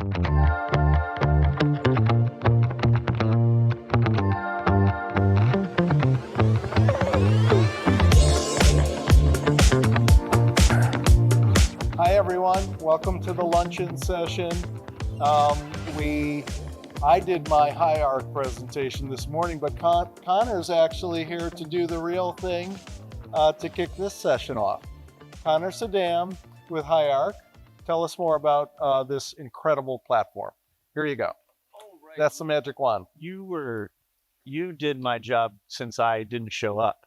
Hi everyone, welcome to the luncheon session. I did my Higharc presentation this morning, but Connor's actually here to do the real thing to kick this session off. Connor Saddam with Higharc. Tell us more about this incredible platform. Here you go. Oh, right. That's the magic wand. You did my job since I didn't show up.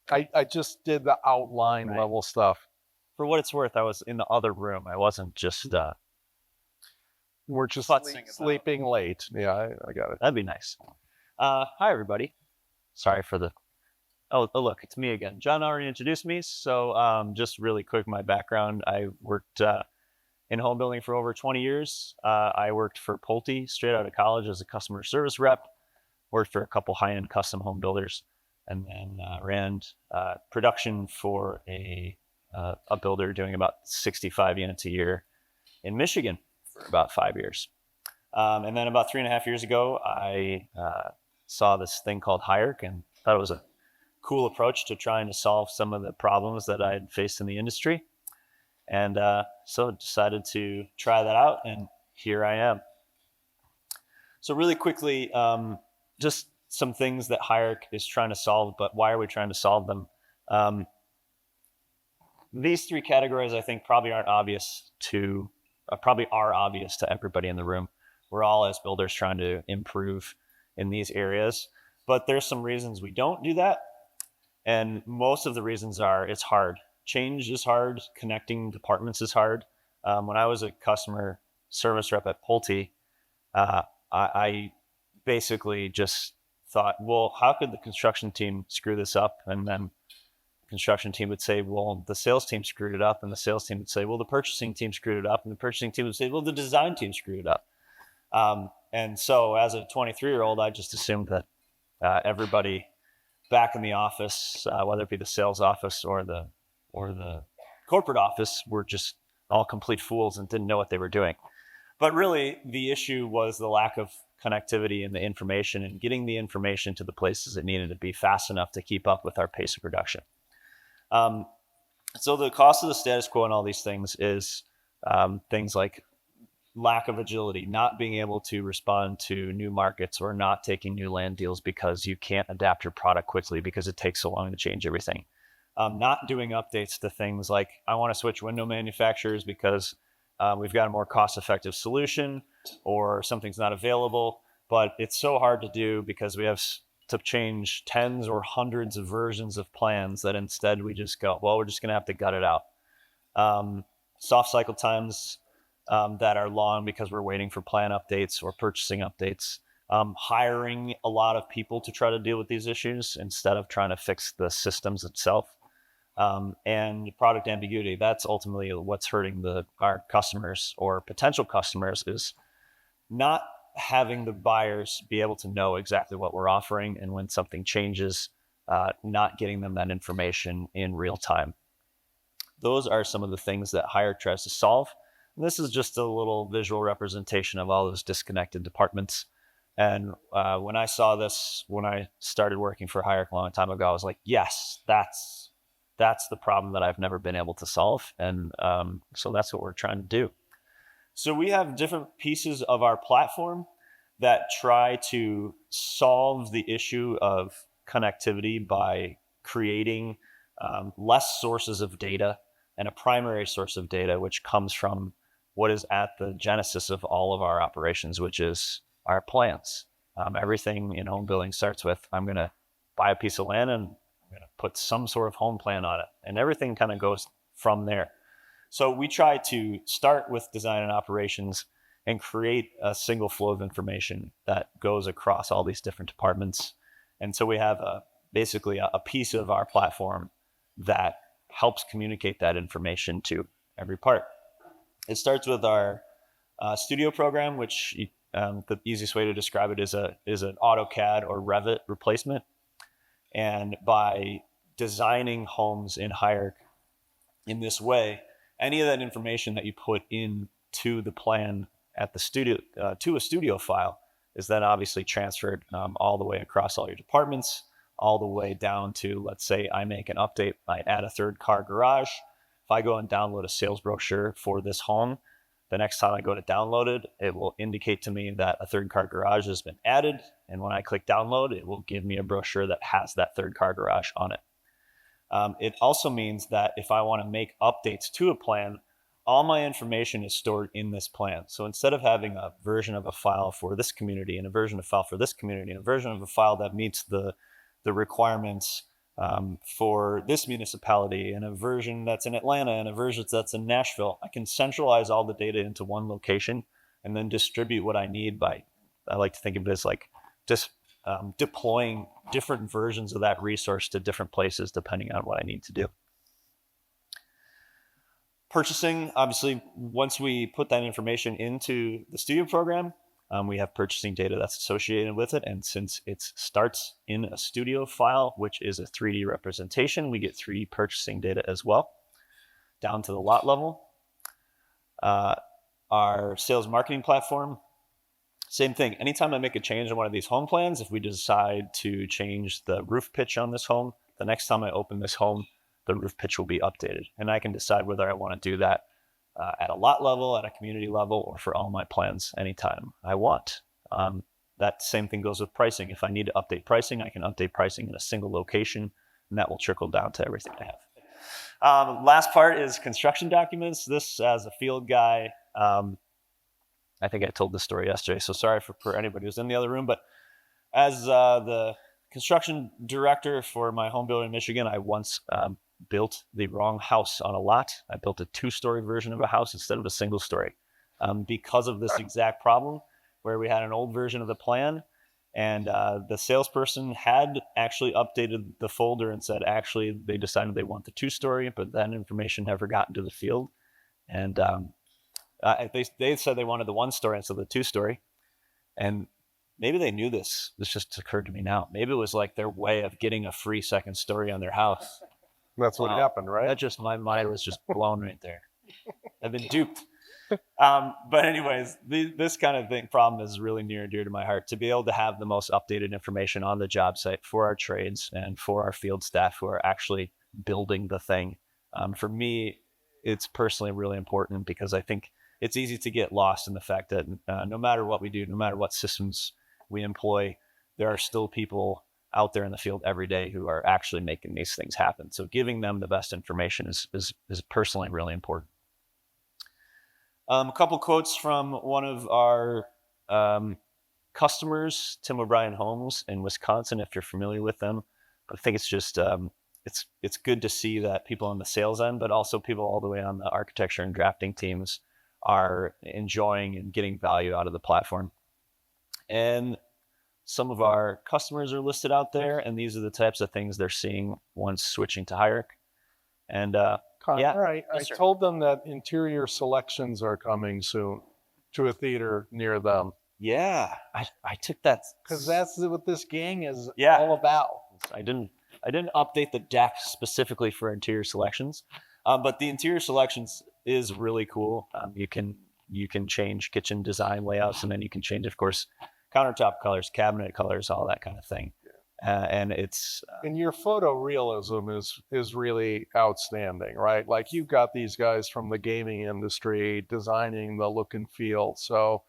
I just did the outline level stuff. For what it's worth, I was in the other room. I wasn't just We're just sleeping late. Yeah, I got it. That'd be nice. Hi, everybody. Sorry for the... Oh, look, it's me again. John already introduced me, so just really quick, my background. I worked in home building for over 20 years. I worked for Pulte straight out of college as a customer service rep, worked for a couple high-end custom home builders, and then ran production for a builder doing about 65 units a year in Michigan for about 5 years. And then about 3.5 years ago, I saw this thing called Higharc and thought it was a cool approach to trying to solve some of the problems that I had faced in the industry. And so decided to try that out, and here I am. So really quickly, just some things that Higharc is trying to solve, but why are we trying to solve them? These three categories, I think, probably are obvious to everybody in the room. We're all, as builders, trying to improve in these areas, but there's some reasons we don't do that. And most of the reasons are it's hard. Change is hard. Connecting departments is hard. When I was a customer service rep at Pulte, I basically just thought, well, how could the construction team screw this up? And then the construction team would say, well, the sales team screwed it up. And the sales team would say, well, the purchasing team screwed it up. And the purchasing team would say, well, the design team screwed it up. And so as a 23-year-old, I just assumed that everybody back in the office, whether it be the sales office or the corporate office, were just all complete fools and didn't know what they were doing. But really, the issue was the lack of connectivity and the information, and getting the information to the places it needed to be fast enough to keep up with our pace of production. So the cost of the status quo and all these things is things like lack of agility, not being able to respond to new markets or not taking new land deals because you can't adapt your product quickly because it takes so long to change everything. Not doing updates to things like, I want to switch window manufacturers because we've got a more cost-effective solution, or something's not available, but it's so hard to do because we have to change tens or hundreds of versions of plans that instead we just go, well, we're just going to have to gut it out. Soft cycle times that are long because we're waiting for plan updates or purchasing updates. Hiring a lot of people to try to deal with these issues instead of trying to fix the systems itself. And product ambiguity, that's ultimately what's hurting our customers or potential customers, is not having the buyers be able to know exactly what we're offering, and when something changes, not getting them that information in real time. Those are some of the things that Higharc tries to solve. And this is just a little visual representation of all those disconnected departments. And when I saw this, when I started working for Higharc a long time ago, I was like, yes, that's the problem that I've never been able to solve. And so that's what we're trying to do. So we have different pieces of our platform that try to solve the issue of connectivity by creating less sources of data and a primary source of data, which comes from what is at the genesis of all of our operations, which is our plans. Everything in home building starts with, I'm going to buy a piece of land and I'm going to put some sort of home plan on it. And everything kind of goes from there. So we try to start with design and operations and create a single flow of information that goes across all these different departments. And so we have basically a piece of our platform that helps communicate that information to every part. It starts with our studio program, which the easiest way to describe it is an AutoCAD or Revit replacement. And by designing homes in Higharc in this way, any of that information that you put into the plan at the studio to a studio file is then obviously transferred all the way across all your departments, all the way down to, let's say I make an update, I add a third car garage. If I go and download a sales brochure for this home, the next time I go to download it, it will indicate to me that a third car garage has been added. And when I click download, it will give me a brochure that has that third car garage on it. It also means that if I want to make updates to a plan, all my information is stored in this plan. So instead of having a version of a file for this community and a version of a file for this community and a version of a file that meets the requirements for this municipality and a version that's in Atlanta and a version that's in Nashville, I can centralize all the data into one location and then distribute what I need by, I like to think of it as like just deploying different versions of that resource to different places depending on what I need to do. Purchasing, obviously, once we put that information into the studio program, we have purchasing data that's associated with it. And since it starts in a studio file, which is a 3D representation, we get 3D purchasing data as well, down to the lot level. Our sales marketing platform, same thing. Anytime I make a change on one of these home plans, if we decide to change the roof pitch on this home, the next time I open this home, the roof pitch will be updated. And I can decide whether I want to do that at a lot level, at a community level, or for all my plans anytime I want. That same thing goes with pricing. If I need to update pricing, I can update pricing in a single location, and that will trickle down to everything I have. Last part is construction documents. This, as a field guy, I think I told this story yesterday, so sorry for anybody who's in the other room, but as the construction director for my home builder in Michigan, I once built the wrong house on a lot. I built a 2-story version of a house instead of a single story because of this exact problem where we had an old version of the plan and the salesperson had actually updated the folder and said, actually, they decided they want the 2-story, but that information never got into the field. And they said they wanted the 1-story instead of the 2-story. And maybe they knew this. This just occurred to me now. Maybe it was like their way of getting a free second story on their house. That's what happened, right? That just, my mind was just blown right there. I've been duped. But anyways, this kind of problem is really near and dear to my heart, to be able to have the most updated information on the job site for our trades and for our field staff who are actually building the thing. For me, it's personally really important because I think it's easy to get lost in the fact that no matter what we do, no matter what systems we employ, there are still people out there in the field every day who are actually making these things happen. So giving them the best information is personally really important. A couple quotes from one of our customers, Tim O'Brien Homes in Wisconsin, if you're familiar with them. But I think it's just, it's good to see that people on the sales end, but also people all the way on the architecture and drafting teams are enjoying and getting value out of the platform. And some of our customers are listed out there, and these are the types of things they're seeing once switching to Higharc. And Connor, I told them that interior selections are coming soon to a theater near them. Yeah, I took that because that's what this gang is Yeah. all about. I didn't update the deck specifically for interior selections, but the interior selections is really cool. You can change kitchen design layouts, and then you can change, of course, countertop colors, cabinet colors, all that kind of thing. And it's and your photorealism is really outstanding, right? Like you've got these guys from the gaming industry designing the look and feel. So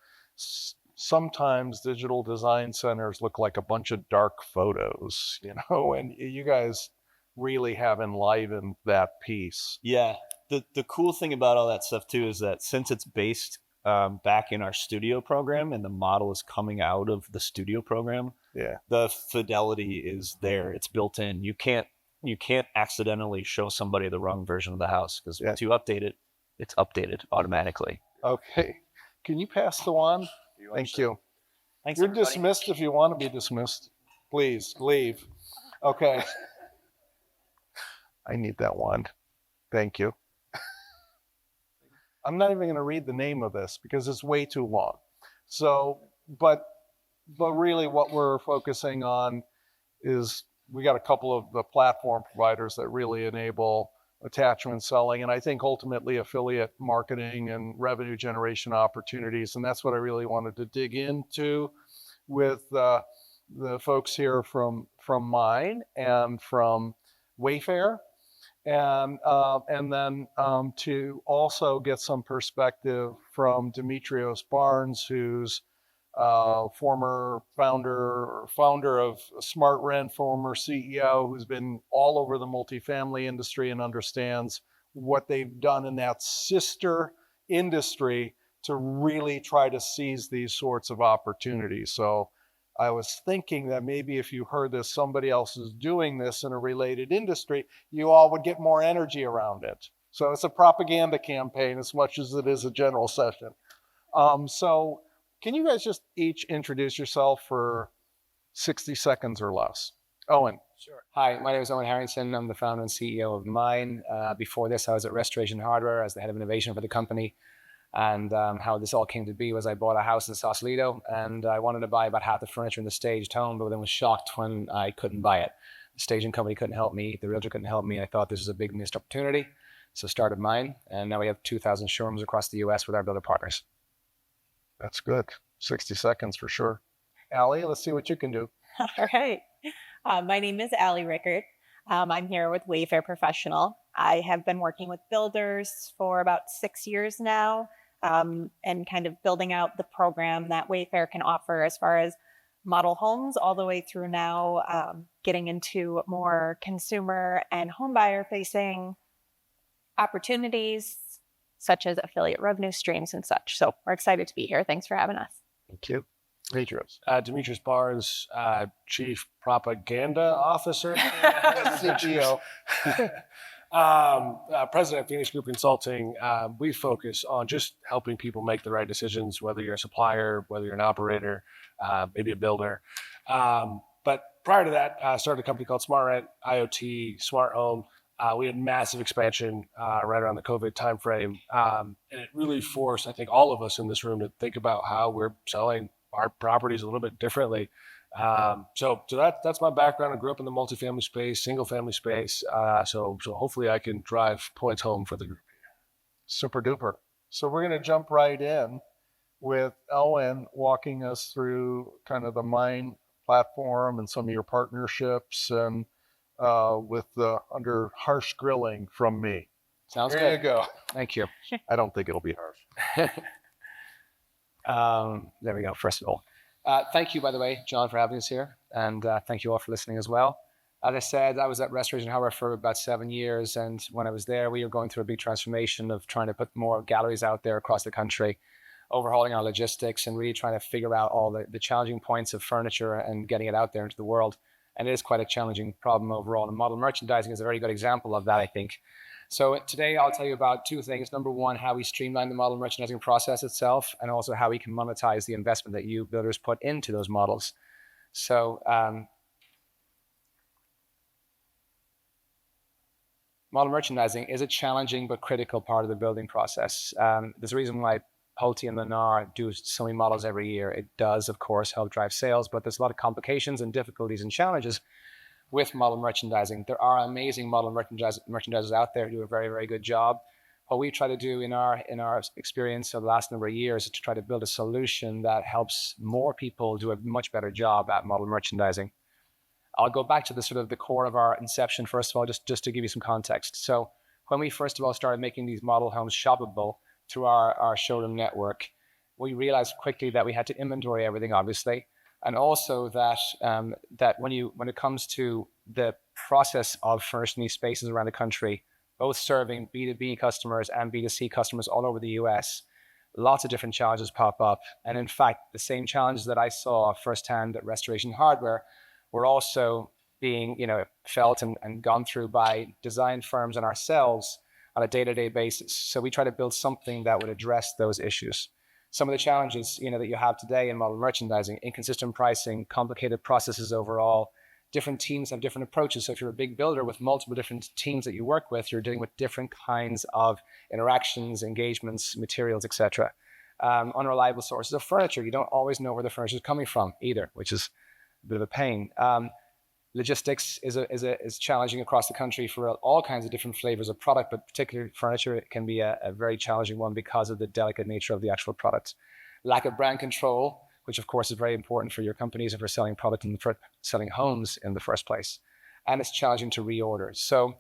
sometimes digital design centers look like a bunch of dark photos, and you guys really have enlivened that piece. Yeah. The cool thing about all that stuff too is that since it's based back in our studio program and the model is coming out of the studio program, the fidelity is there. It's built in. You can't accidentally show somebody the wrong version of the house because once you update it, it's updated automatically. Okay. Can you pass the wand? Thank you. Thanks, You're everybody. dismissed if you want to be dismissed. Please leave. Okay. I need that wand. Thank you. I'm not even going to read the name of this because it's way too long. So, but really what we're focusing on is we got a couple of the platform providers that really enable attachment selling, and I think ultimately affiliate marketing and revenue generation opportunities. And that's what I really wanted to dig into with the folks here from mine and from Wayfair, and then to also get some perspective from Demetrios Barnes, who's former founder of Smart Rent, former CEO, who's been all over the multifamily industry and understands what they've done in that sister industry to really try to seize these sorts of opportunities. So I was thinking that maybe if you heard this, somebody else is doing this in a related industry, you all would get more energy around it. So it's a propaganda campaign as much as it is a general session. So can you guys just each introduce yourself for 60 seconds or less? Owen. Sure. Hi, my name is Eoin Harrington. I'm the founder and CEO of Mine. Before this, I was at Restoration Hardware as the head of innovation for the company. And how this all came to be was I bought a house in Sausalito, and I wanted to buy about half the furniture in the staged home, but then was shocked when I couldn't buy it. The staging company couldn't help me. The realtor couldn't help me. I thought this was a big missed opportunity. So started Mine, and now we have 2,000 showrooms across the US with our builder partners. That's good. 60 seconds for sure. Allie, let's see what you can do. All right. My name is Richert. I'm here with Wayfair Profressional. I have been working with builders for about 6 years now, and kind of building out the program that Wayfair can offer as far as model homes all the way through now, getting into more consumer and home buyer facing opportunities such as affiliate revenue streams and such. So we're excited to be here. Thanks for having us. Thank you. Demetrios. Demetrios Barnes, Chief Propaganda Officer, CGO. President of Phoenix Group Consulting. We focus on just helping people make the right decisions, whether you're a supplier, whether you're an operator, maybe a builder. But prior to that, I started a company called Smart Rent, IoT, Smart Home. We had massive expansion right around the COVID timeframe. And it really forced, I think, all of us in this room to think about how we're selling our properties a little bit differently. So that's my background. I grew up in the multifamily space, single family space. So hopefully I can drive points home for the group. Super duper. So we're going to jump right in with Eoin walking us through kind of the Mine platform and some of your partnerships, and with the under harsh grilling from me. Sounds There good. you go. Thank you. I don't think it'll be harsh. There we go. First of all, thank you, by the way, John, for having us here. And thank you all for listening as well. As I said, I was at Restoration Hardware for about 7 years. And when I was there, we were going through a big transformation of trying to put more galleries out there across the country, overhauling our logistics, and really trying to figure out all the challenging points of furniture and getting it out there into the world. And it is quite a challenging problem overall. And model merchandising is a very good example of that, I think. So today I'll tell you about two things. Number one, how we streamline the model merchandising process itself, and also how we can monetize the investment that you builders put into those models. So model merchandising is a challenging but critical part of the building process. There's a reason why Pulte and Lennar do so many models every year. It does, of course, help drive sales, but there's a lot of complications and difficulties and challenges with model merchandising. There are amazing model merchandisers out there who do a very, very good job. What we try to do in our experience of the last number of years is to try to build a solution that helps more people do a much better job at model merchandising. I'll go back to the sort of the core of our inception, first of all, just to give you some context. So when we first of all started making these model homes shoppable through our showroom network, we realized quickly that we had to inventory everything, obviously, and also that that when it comes to the process of furnishing these spaces around the country, both serving B2B customers and B2C customers all over the US, lots of different challenges pop up. And in fact, the same challenges that I saw firsthand at Restoration Hardware were also being felt and gone through by design firms and ourselves on a day-to-day basis. So we try to build something that would address those issues. Some of the challenges that you have today in model merchandising: inconsistent pricing, complicated processes overall. Different teams have different approaches. So if you're a big builder with multiple different teams that you work with, you're dealing with different kinds of interactions, engagements, materials, etc. Unreliable sources of furniture. You don't always know where the furniture is coming from either, which is a bit of a pain. Logistics is challenging across the country for all kinds of different flavors of product, but particularly furniture, it can be a very challenging one because of the delicate nature of the actual product. Lack of brand control, which of course is very important for your companies if you're selling product selling homes in the first place. And it's challenging to reorder. So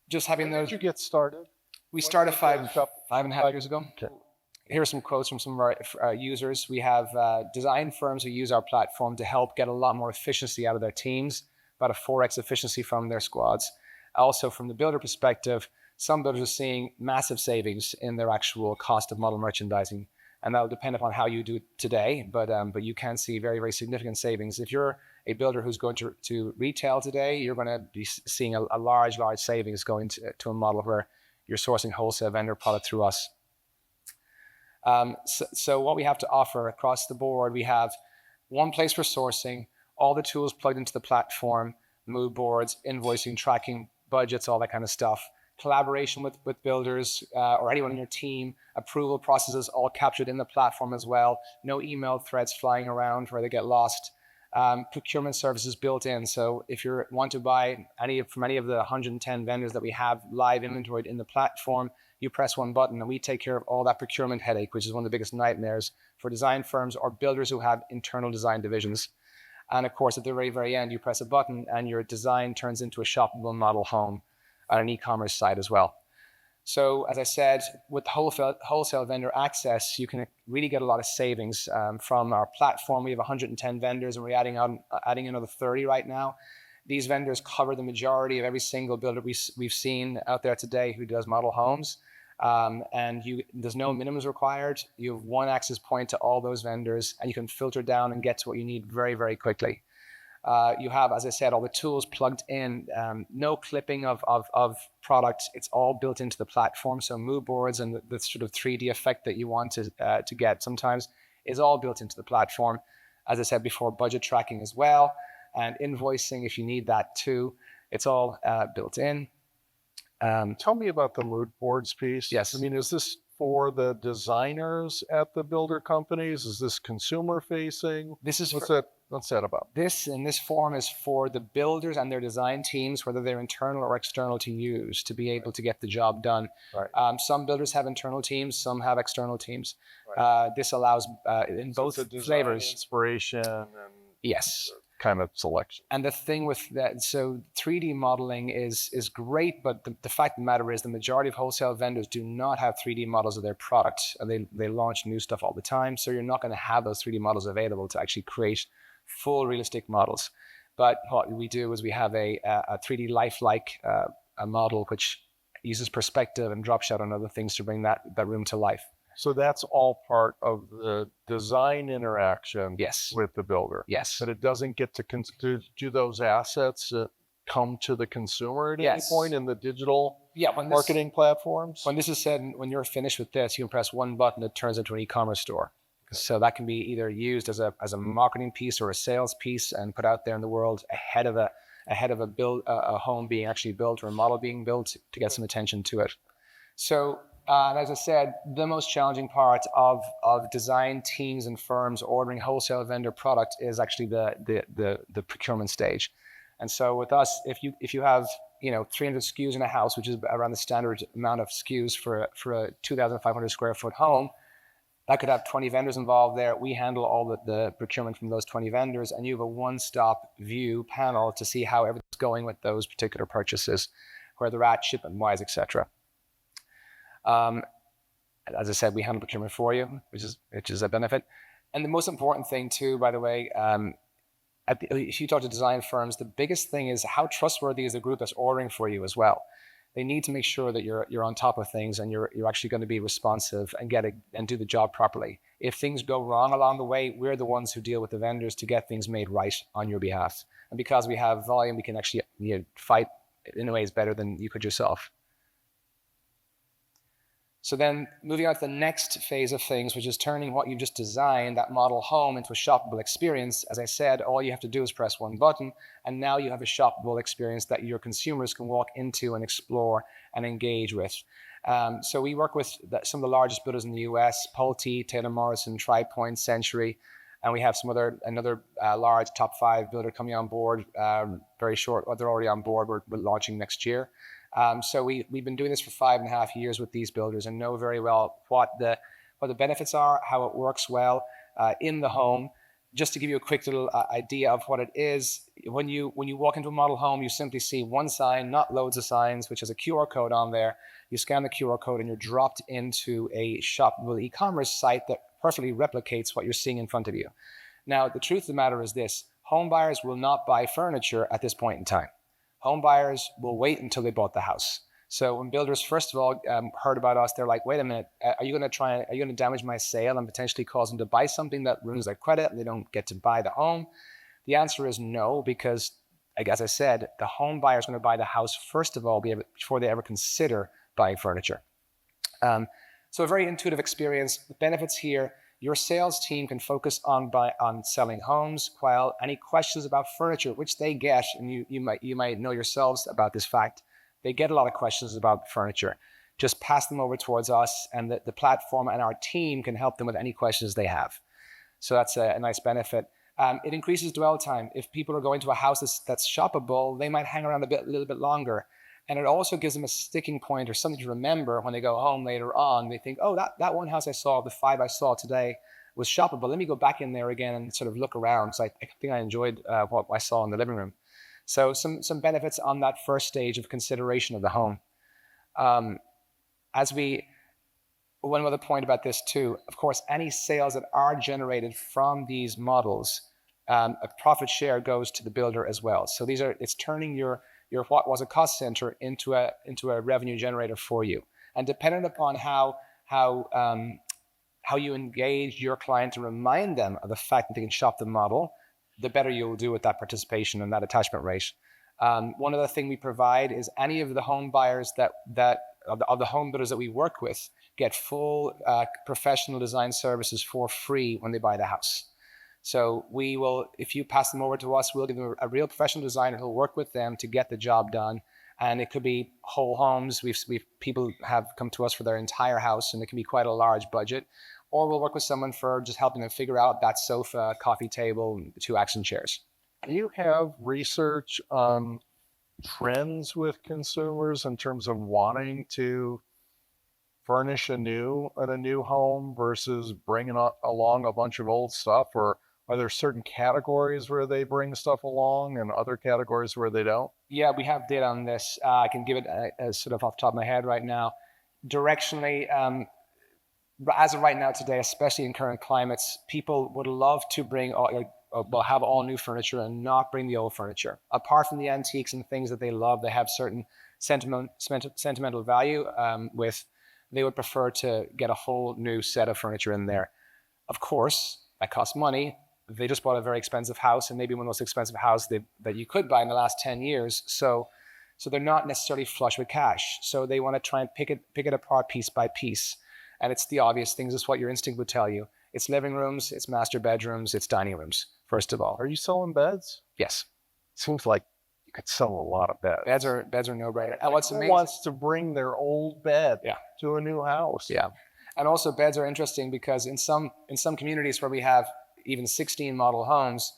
just having those. Did you get started? We started 5.5 years ago. Okay. Here are some quotes from some of our users. We have design firms who use our platform to help get a lot more efficiency out of their teams, about a 4x efficiency from their squads. Also, from the builder perspective, some builders are seeing massive savings in their actual cost of model merchandising. And that'll depend upon how you do it today, but you can see very, very significant savings. If you're a builder who's going to retail today, you're going to be seeing a large savings going to a model where you're sourcing wholesale vendor product through us. So what we have to offer across the board, we have one place for sourcing, all the tools plugged into the platform, mood boards, invoicing, tracking, budgets, all that kind of stuff. Collaboration with builders or anyone in your team, approval processes all captured in the platform as well. No email threads flying around where they get lost. Procurement services built in. So if you want to buy from any of the 110 vendors that we have live inventoried in the platform, you press one button and we take care of all that procurement headache, which is one of the biggest nightmares for design firms or builders who have internal design divisions. And of course, at the very, very end, you press a button and your design turns into a shoppable model home on an e-commerce site as well. So as I said, with wholesale vendor access, you can really get a lot of savings from our platform. We have 110 vendors and we're adding another 30 right now. These vendors cover the majority of every single builder we've seen out there today who does model homes. There's no minimums required. You have one access point to all those vendors and you can filter down and get to what you need very, very quickly. You have, as I said, all the tools plugged in, no clipping of products. It's all built into the platform. So mood boards and the sort of 3D effect that you want to get sometimes is all built into the platform. As I said before, budget tracking as well, and invoicing if you need that too. It's all built in. Tell me about the mood boards piece. Yes. I mean, is this for the designers at the builder companies? Is this consumer facing? What's that about? This form is for the builders and their design teams, whether they're internal or external, to use to be able to get the job done. Right. Some builders have internal teams, some have external teams. Right. This allows in both flavors. Inspiration and yes. Kind of selection. And the thing with that, so 3D modeling is great, but the fact of the matter is the majority of wholesale vendors do not have 3D models of their products. They launch new stuff all the time, so you're not going to have those 3D models available to actually create full realistic models. But what we do is we have a 3D lifelike a model which uses perspective and drop shadow and other things to bring that room to life. So that's all part of the design interaction yes. with the builder. Yes. But it doesn't get to do those assets come to the consumer at yes. any point in the digital marketing platforms? When this is said, when you're finished with this, you can press one button, it turns into an e-commerce store. So that can be either used as a marketing piece or a sales piece and put out there in the world ahead of a home being actually built or a model being built to get some attention to it. So as I said, the most challenging part of design teams and firms ordering wholesale vendor product is actually the procurement stage. And so with us, if you have 300 SKUs in a house, which is around the standard amount of SKUs for a 2,500 square foot home, that could have 20 vendors involved there. We handle all the procurement from those 20 vendors, and you have a one-stop view panel to see how everything's going with those particular purchases, where they're at, shipment-wise, etc. As I said, we handle procurement for you, which is a benefit. And the most important thing too, by the way, if you talk to design firms, the biggest thing is how trustworthy is the group that's ordering for you as well. They need to make sure that you're on top of things and you're actually going to be responsive and do the job properly. If things go wrong along the way, we're the ones who deal with the vendors to get things made right on your behalf. And because we have volume, we can actually fight in ways better than you could yourself. So then moving on to the next phase of things, which is turning what you've just designed, that model home, into a shoppable experience. As I said, all you have to do is press one button, and now you have a shoppable experience that your consumers can walk into and explore and engage with. So we work with some of the largest builders in the US, Pulte, Taylor Morrison, TriPoint, Century. And we have another large top 5 builder coming on board very short. Well, they're already on board. We're launching next year. So we've been doing this for 5.5 years with these builders and know very well what the benefits are, how it works well in the home. Just to give you a quick little idea of what it is, when you walk into a model home, you simply see one sign, not loads of signs, which has a QR code on there. You scan the QR code and you're dropped into a shoppable e-commerce site that perfectly replicates what you're seeing in front of you. Now, the truth of the matter is this: home buyers will not buy furniture at this point in time. Home buyers will wait until they bought the house. So when builders, first of all, heard about us, they're like, wait a minute, are you going to damage my sale and potentially cause them to buy something that ruins their credit and they don't get to buy the home? The answer is no, because, like, as I said, the home buyer is going to buy the house first of all before they ever consider buying furniture. So a very intuitive experience. The benefits here: your sales team can focus on selling homes, while any questions about furniture, which they get, and you might know yourselves about this fact, they get a lot of questions about furniture. Just pass them over towards us, and the platform and our team can help them with any questions they have. So that's a nice benefit. It increases dwell time. If people are going to a house that's shoppable, they might hang around a little bit longer. And it also gives them a sticking point or something to remember when they go home later on. They think, oh, that one house I saw, the 5 I saw today, was shoppable. Let me go back in there again and sort of look around, because I think I enjoyed what I saw in the living room. So some benefits on that first stage of consideration of the home. One other point about this too, of course, any sales that are generated from these models, a profit share goes to the builder as well. So it's turning your what was a cost center into a revenue generator for you. And dependent upon how you engage your client to remind them of the fact that they can shop the model, the better you'll do with that participation and that attachment rate. One other thing we provide is any of the home buyers of the home builders that we work with get full professional design services for free when they buy the house. So we will, if you pass them over to us, we'll give them a real professional designer who'll work with them to get the job done. And it could be whole homes. People have come to us for their entire house, and it can be quite a large budget. Or we'll work with someone for just helping them figure out that sofa, coffee table, and 2 action chairs. Do you have research on trends with consumers in terms of wanting to furnish anew in a new home versus bringing along a bunch of old stuff? Or are there certain categories where they bring stuff along and other categories where they don't? Yeah, we have data on this. I can give it sort of off the top of my head right now. Directionally, as of right now today, especially in current climates, people would love to have all new furniture and not bring the old furniture. Apart from the antiques and things that they love, they have certain sentimental value with. They would prefer to get a whole new set of furniture in there. Of course, that costs money. They just bought a very expensive house, and maybe one of the most expensive houses that you could buy in the last 10 years. So they're not necessarily flush with cash. So they want to try and pick it apart piece by piece. And it's the obvious things. It's what your instinct would tell you. It's living rooms, it's master bedrooms, it's dining rooms, first of all. Are you selling beds? Yes. Seems like you could sell a lot of beds. Beds are no-brainer. And what's amazing, who wants to bring their old bed to a new house? Yeah. And also beds are interesting because in some communities where we have even 16 model homes,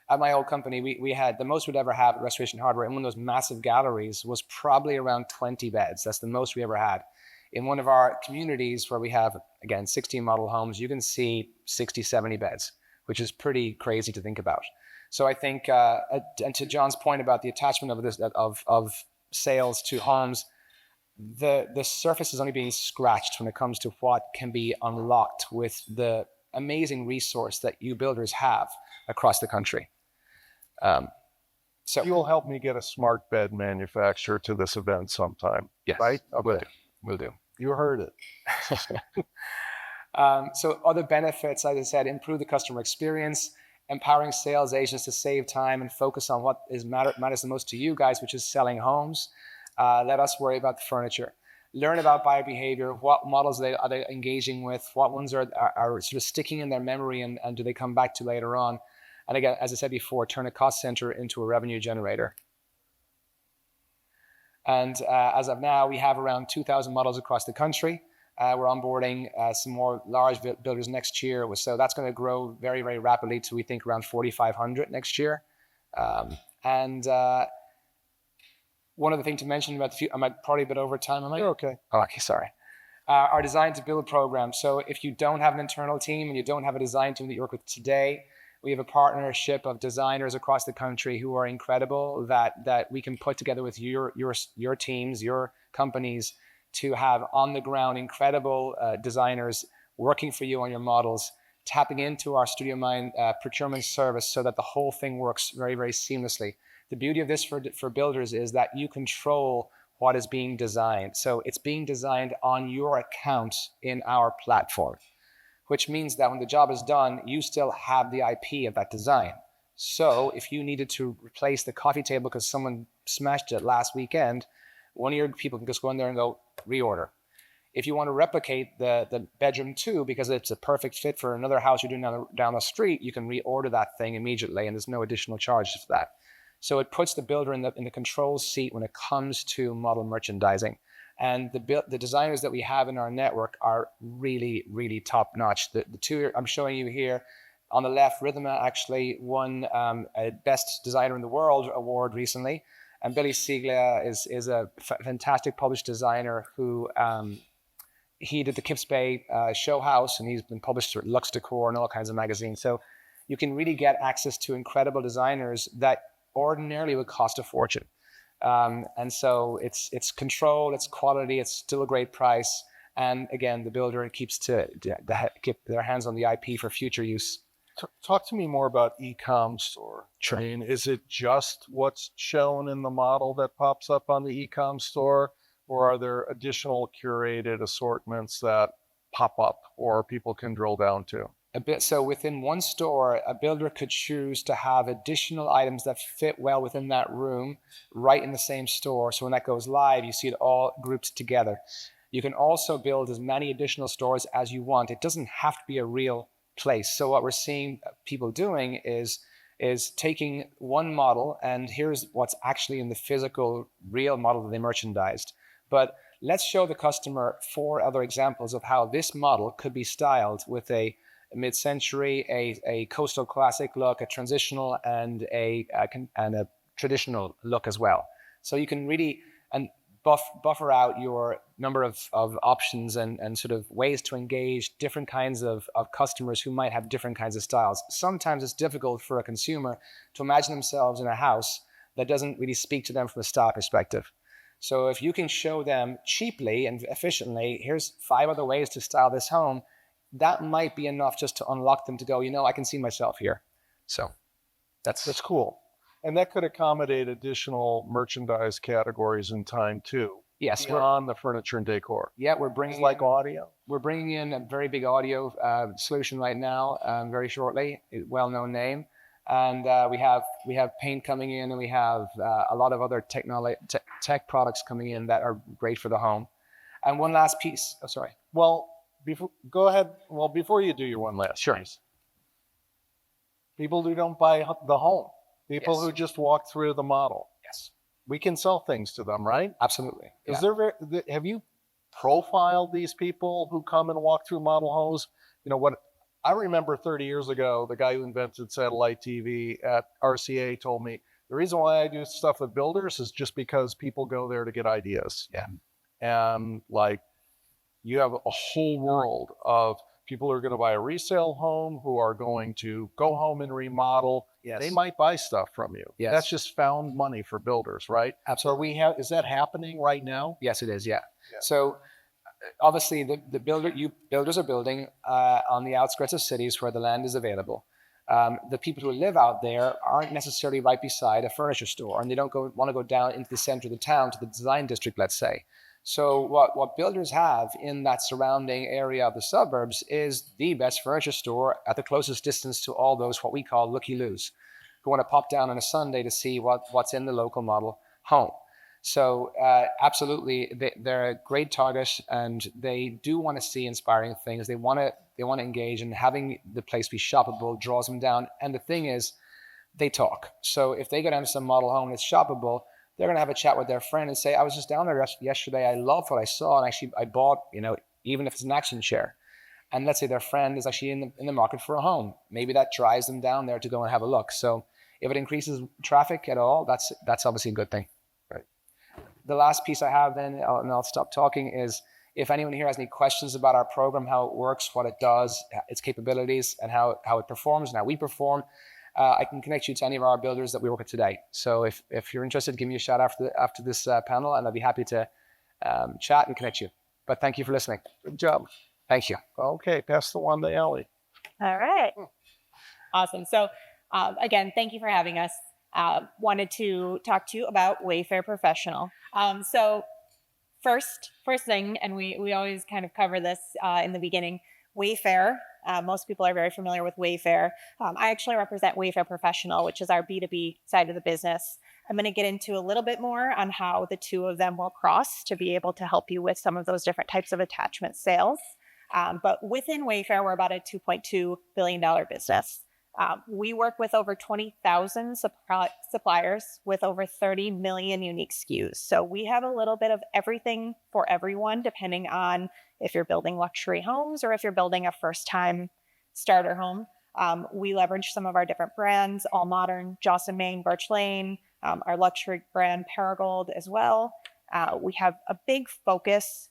at my old company, we had the most we'd ever have at Restoration Hardware in one of those massive galleries was probably around 20 beds. That's the most we ever had. In one of our communities where we have, again, 16 model homes, you can see 60, 70 beds, which is pretty crazy to think about. So I think, and to John's point about the attachment of sales to homes, the surface is only being scratched when it comes to what can be unlocked with the amazing resource that you builders have across the country. So you'll help me get a smart bed manufacturer to this event sometime. Yes, right? Okay. Will do. You heard it. So other benefits, as I said, improve the customer experience, empowering sales agents to save time and focus on what matters the most to you guys, which is selling homes. Let us worry about the furniture. Learn about buyer behavior. What models are they engaging with? What ones are sort of sticking in their memory and do they come back to later on? And again, as I said before, turn a cost center into a revenue generator. And as of now, we have around 2,000 models across the country. We're onboarding some more large builders next year. So that's going to grow very, very rapidly to, we think, around 4,500 next year. And one other thing to mention about the future, am I probably a bit over time? Am I? You're okay. Oh, okay, sorry. Our design to build program. So if you don't have an internal team and you don't have a design team that you work with today, we have a partnership of designers across the country who are incredible that we can put together with your teams, your companies, to have on the ground incredible designers working for you on your models, tapping into our Studio Mind procurement service so that the whole thing works very, very seamlessly. The beauty of this for builders is that you control what is being designed. So it's being designed on your account in our platform, which means that when the job is done, you still have the IP of that design. So if you needed to replace the coffee table because someone smashed it last weekend, one of your people can just go in there and go reorder. If you want to replicate the bedroom too, because it's a perfect fit for another house you're doing down the street, you can reorder that thing immediately, and there's no additional charges for that. So it puts the builder in the control seat when it comes to model merchandising. And the designers that we have in our network are really, really top notch. The two I'm showing you here on the left, Rhythma actually won a Best Designer in the World award recently. And Billy Siglia is a fantastic published designer who he did the Kips Bay show house, and he's been published with Lux Decor and all kinds of magazines. So you can really get access to incredible designers that ordinarily would cost a fortune. And so it's control, it's quality, it's still a great price. And again, the builder keeps keep their hands on the IP for future use. Talk to me more about e-com store. Sure. I mean, is it just what's shown in the model that pops up on the e-com store, or are there additional curated assortments that pop up or people can drill down to? So within one store, a builder could choose to have additional items that fit well within that room right in the same store. So when that goes live, you see it all grouped together. You can also build as many additional stores as you want. It doesn't have to be a real place. So what we're seeing people doing is taking one model, and here's what's actually in the physical real model that they merchandised. But let's show the customer 4 other examples of how this model could be styled with a mid-century, a coastal classic look, a transitional, and a traditional look as well. So you can really buffer out your number of options and sort of ways to engage different kinds of customers who might have different kinds of styles. Sometimes it's difficult for a consumer to imagine themselves in a house that doesn't really speak to them from a style perspective. So if you can show them cheaply and efficiently, here's 5 other ways to style this home, that might be enough just to unlock them to go, I can see myself here. So that's cool. And that could accommodate additional merchandise categories in time too. Yes, beyond the furniture and decor. Yeah, we're bringing like audio. We're bringing in a very big audio solution right now, very shortly. A well-known name, and we have paint coming in, and we have a lot of other tech products coming in that are great for the home. And one last piece. Oh, sorry. Well, go ahead. Well, before you do your one last piece, people who don't buy the home, people who just walk through the model. Yes. We can sell things to them, right? Absolutely. Have you profiled these people who come and walk through model homes? What I remember 30 years ago, the guy who invented satellite TV at RCA told me, the reason why I do stuff with builders is just because people go there to get ideas. Yeah. And you have a whole world of people who are going to buy a resale home, who are going to go home and remodel. Yes. They might buy stuff from you. Yes. That's just found money for builders, right? Absolutely. So is that happening right now? Yes, it is. Yeah. So obviously builders are building on the outskirts of cities where the land is available. The people who live out there aren't necessarily right beside a furniture store, and they don't want to go down into the center of the town to the design district, let's say. So what builders have in that surrounding area of the suburbs is the best furniture store at the closest distance to all those what we call looky-loos, who want to pop down on a Sunday to see what's in the local model home. So absolutely, they're a great target, and they do want to see inspiring things. They want to engage, and having the place be shoppable draws them down. And the thing is, they talk. So if they go down to some model home that's shoppable, they're going to have a chat with their friend and say, I was just down there yesterday. I loved what I saw. And actually, I bought, even if it's an action share. And let's say their friend is actually in the market for a home. Maybe that drives them down there to go and have a look. So if it increases traffic at all, that's obviously a good thing. Right. The last piece I have then, and I'll stop talking, is if anyone here has any questions about our program, how it works, what it does, its capabilities, and how it performs, and how we perform, I can connect you to any of our builders that we work with today. So if you're interested, give me a shout after this panel, and I'll be happy to chat and connect you. But thank you for listening. Good job. Thank you. Okay, pass the one to Ellie. All right. Awesome. So again, thank you for having us. Wanted to talk to you about Wayfair Professional. So first thing, and we always kind of cover this in the beginning, Wayfair. Most people are very familiar with Wayfair. I actually represent Wayfair Professional, which is our B2B side of the business. I'm going to get into a little bit more on how the two of them will cross to be able to help you with some of those different types of attachment sales. But within Wayfair, we're about a $2.2 billion business. We work with over 20,000 suppliers with over 30 million unique SKUs. So we have a little bit of everything for everyone, depending on if you're building luxury homes or if you're building a first-time starter home. We leverage some of our different brands, All Modern, Joss & Main, Birch Lane, our luxury brand Paragold as well. We have a big focus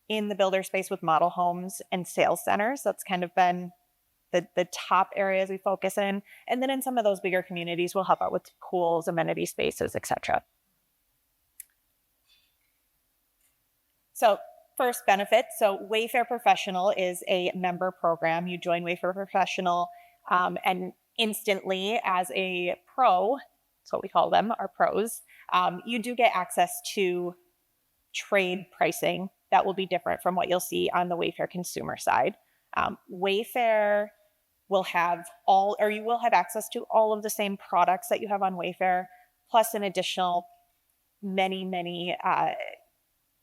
in the builder space with model homes and sales centers. That's kind of been the top areas we focus in. And then in some of those bigger communities, we'll help out with pools, amenity spaces, etc. So first benefit. So Wayfair Professional is a member program. You join Wayfair Professional and instantly as a pro, that's what we call them, our pros, you do get access to trade pricing that will be different from what you'll see on the Wayfair consumer side. Wayfair will have you will have access to all of the same products that you have on Wayfair, plus an additional many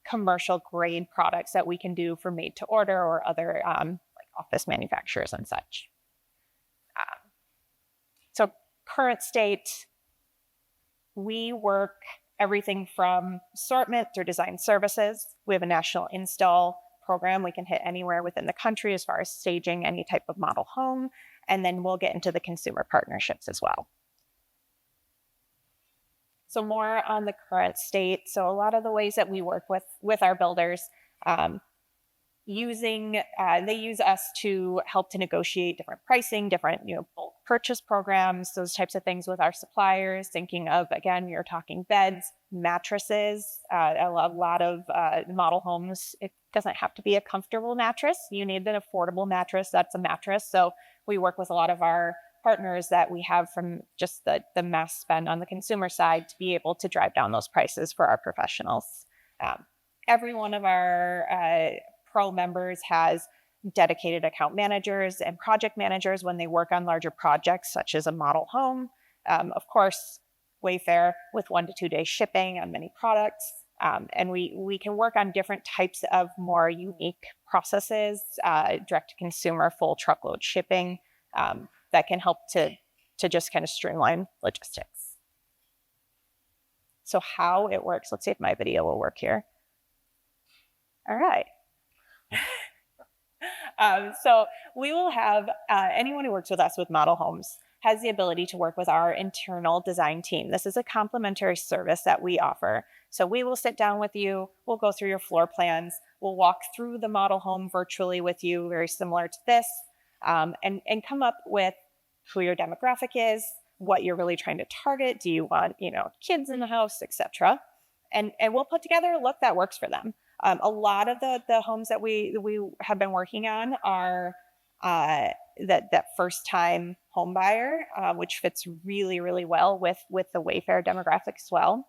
commercial grade products that we can do for made to order or other like office manufacturers and such. So current state, we work everything from assortment through design services. We have a national install program. We can hit anywhere within the country as far as staging any type of model home. And then we'll get into the consumer partnerships as well. So more on the current state. So a lot of the ways that we work with our builders, they use us to help to negotiate different pricing, different bulk purchase programs, those types of things with our suppliers. Thinking of, again, you're talking beds, mattresses, a lot of model homes. It doesn't have to be a comfortable mattress. You need an affordable mattress. That's a mattress. So we work with a lot of our partners that we have from just the mass spend on the consumer side to be able to drive down those prices for our professionals. Every one of our pro members has dedicated account managers and project managers when they work on larger projects, such as a model home. Of course, Wayfair with 1 to 2 day shipping on many products. And we can work on different types of more unique processes, direct to consumer, full truckload shipping, that can help to just kind of streamline logistics. So how it works, let's see if my video will work here. All right. So we will have anyone who works with us with model homes has the ability to work with our internal design team. This is a complimentary service that we offer. So we will sit down with you, we'll go through your floor plans, we'll walk through the model home virtually with you, very similar to this, and come up with who your demographic is, what you're really trying to target. Do you want, kids in the house, etc. And we'll put together a look that works for them. A lot of the homes that we have been working on are that first time home buyer, which fits really, really well with the Wayfair demographic as well.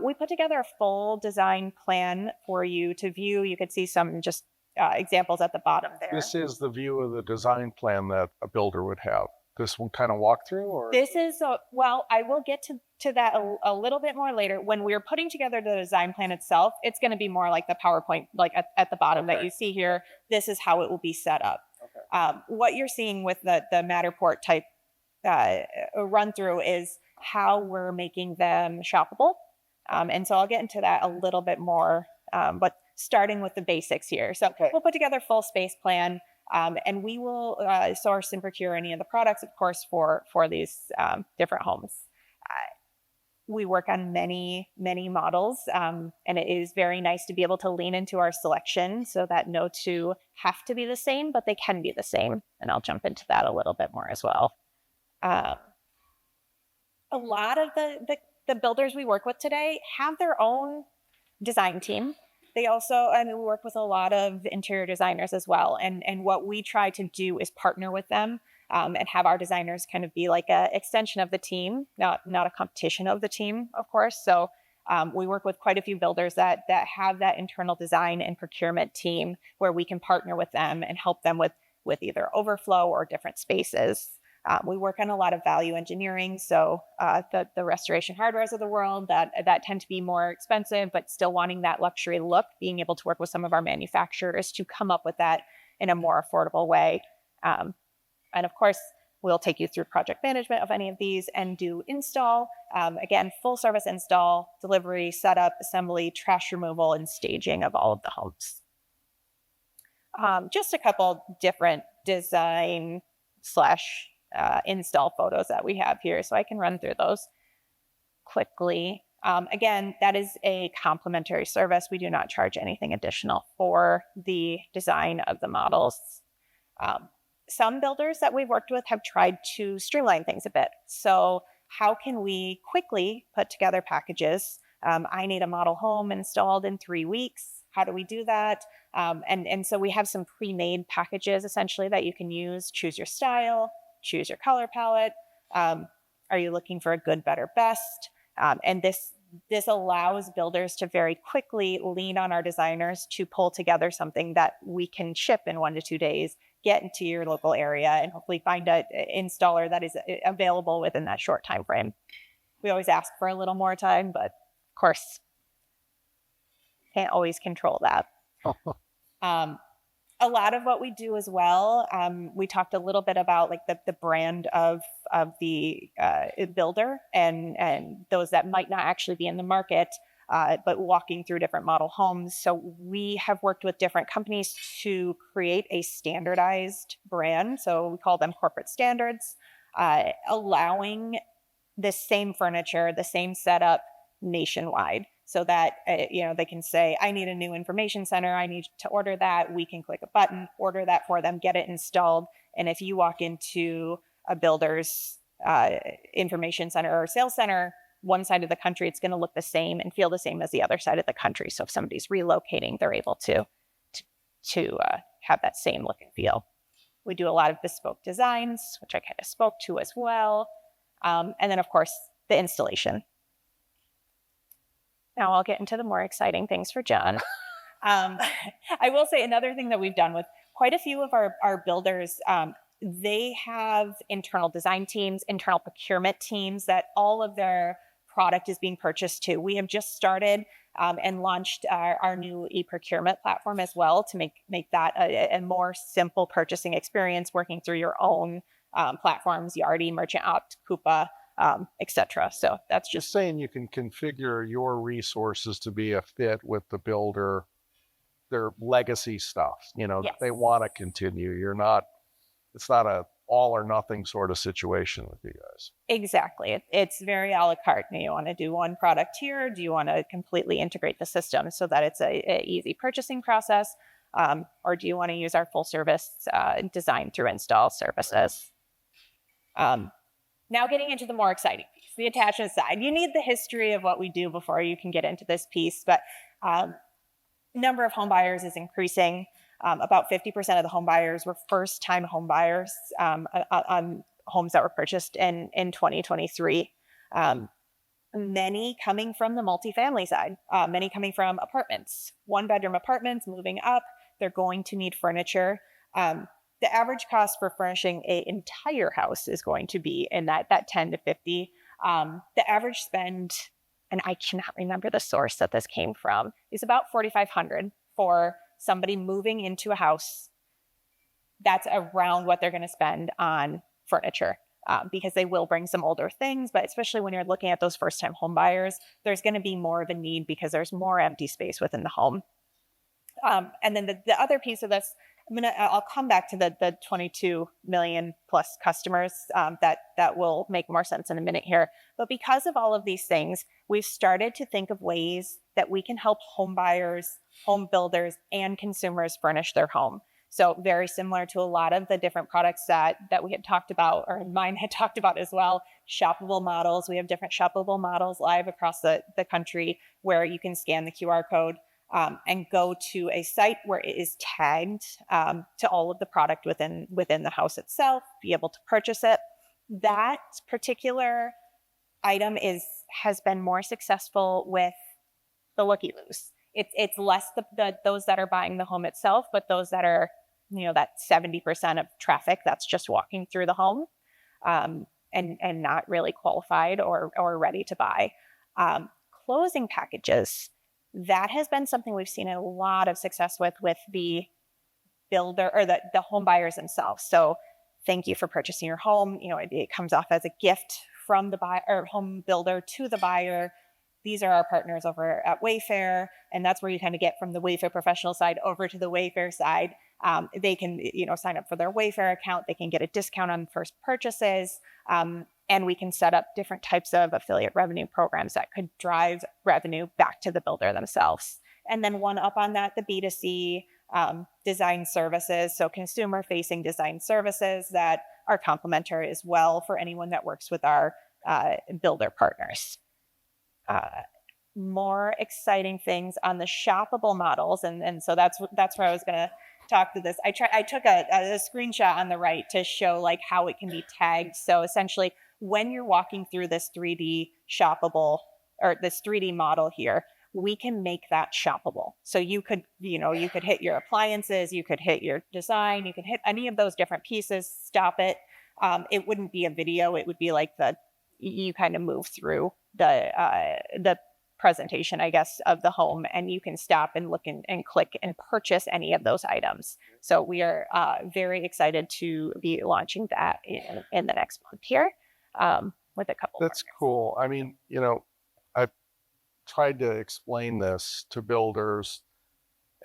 We put together a full design plan for you to view. You could see some just examples at the bottom there. This is the view of the design plan that a builder would have. This one kind of walk through, or this is well, I will get to that a little bit more later. When we're putting together the design plan itself, it's going to be more like the PowerPoint, like at the bottom that you see here. This is how it will be set up. Okay. What you're seeing with the Matterport type run through is how we're making them shoppable. And so I'll get into that a little bit more. But starting with the basics here. So we'll put together a full space plan, and we will source and procure any of the products, of course, for these different homes. We work on many, many models, and it is very nice to be able to lean into our selection so that no two have to be the same, but they can be the same. And I'll jump into that a little bit more as well. A lot of the builders we work with today have their own design team. They also, we work with a lot of interior designers as well. And what we try to do is partner with them and have our designers kind of be like an extension of the team, not a competition of the team, of course. So we work with quite a few builders that have that internal design and procurement team where we can partner with them and help them with either overflow or different spaces. We work on a lot of value engineering. So the restoration hardwares of the world that tend to be more expensive, but still wanting that luxury look, being able to work with some of our manufacturers to come up with that in a more affordable way. And of course, we'll take you through project management of any of these and do install. Again, full service install, delivery, setup, assembly, trash removal, and staging of all of the homes. Just a couple different design / install photos that we have here. So I can run through those quickly. Again, that is a complimentary service. We do not charge anything additional for the design of the models. Some builders that we've worked with have tried to streamline things a bit. So how can we quickly put together packages? I need a model home installed in 3 weeks. How do we do that? And so we have some pre-made packages essentially that you can use. Choose your style, choose your color palette. Are you looking for a good, better, best? And this allows builders to very quickly lean on our designers to pull together something that we can ship in 1 to 2 days, get into your local area, and hopefully find an installer that is available within that short time frame. We always ask for a little more time, but of course, can't always control that. A lot of what we do as well, we talked a little bit about like the brand of the builder and those that might not actually be in the market, but walking through different model homes. So we have worked with different companies to create a standardized brand. So we call them corporate standards, allowing the same furniture, the same setup nationwide. So that, they can say, I need a new information center. I need to order that. We can click a button, order that for them, get it installed. And if you walk into a builder's information center or sales center, one side of the country, it's going to look the same and feel the same as the other side of the country. So if somebody's relocating, they're able to have that same look and feel. We do a lot of bespoke designs, which I kind of spoke to as well. And then, of course, the installation. Now I'll get into the more exciting things for John. I will say another thing that we've done with quite a few of our builders, they have internal design teams, internal procurement teams that all of their product is being purchased to. We have just started and launched our new e-procurement platform as well to make that a more simple purchasing experience, working through your own platforms, Yardi, Merchant Opt, Coupa, etc. So that's Just saying you can configure your resources to be a fit with the builder, their legacy stuff. Yes. They want to continue. It's not a all or nothing sort of situation with you guys. Exactly. It's very a la carte. Do you want to do one product here? Do you want to completely integrate the system so that it's a easy purchasing process? Or do you want to use our full service design through install services? Now getting into the more exciting piece, the attachment side. You need the history of what we do before you can get into this piece, but number of home buyers is increasing. About 50% of the home buyers were first-time home buyers on homes that were purchased in 2023. Many coming from the multifamily side, many coming from apartments, one-bedroom apartments moving up. They're going to need furniture. The average cost for furnishing an entire house is going to be in that 10 to 50. The average spend, and I cannot remember the source that this came from, is about $4,500 for somebody moving into a house. That's around what they're going to spend on furniture because they will bring some older things, but especially when you're looking at those first-time home buyers, there's going to be more of a need because there's more empty space within the home. And then the other piece of this, I'll come back to the 22 million plus customers that will make more sense in a minute here. But because of all of these things, we've started to think of ways that we can help home buyers, home builders, and consumers furnish their home. So very similar to a lot of the different products that we had talked about, or mine had talked about as well, shoppable models. We have different shoppable models live across the country where you can scan the QR code and go to a site where it is tagged to all of the product within the house itself, be able to purchase it. That particular item has been more successful with the looky-loos. It's less those that are buying the home itself, but those that are, that 70% of traffic that's just walking through the home and not really qualified or ready to buy. Closing packages, that has been something we've seen a lot of success with the builder or the home buyers themselves. So thank you for purchasing your home. It comes off as a gift from the buyer or home builder to the buyer. These are our partners over at Wayfair, and that's where you kind of get from the Wayfair Professional side over to the Wayfair side. They can, sign up for their Wayfair account. They can get a discount on first purchases, and we can set up different types of affiliate revenue programs that could drive revenue back to the builder themselves. And then one up on that, the B2C design services, so consumer-facing design services that are complementary as well for anyone that works with our builder partners. More exciting things on the shoppable models, and so that's where I was going to talk to this. I took a screenshot on the right to show like how it can be tagged. So essentially, when you're walking through this 3D shoppable or this 3D model here, we can make that shoppable. So you could hit your appliances, you could hit your design, you could hit any of those different pieces, stop it. It wouldn't be a video. It would be like you kind of move through the presentation, I guess, of the home, and you can stop and look and click and purchase any of those items. So we are very excited to be launching that in the next month here with a couple. That's cool. I mean, I've tried to explain this to builders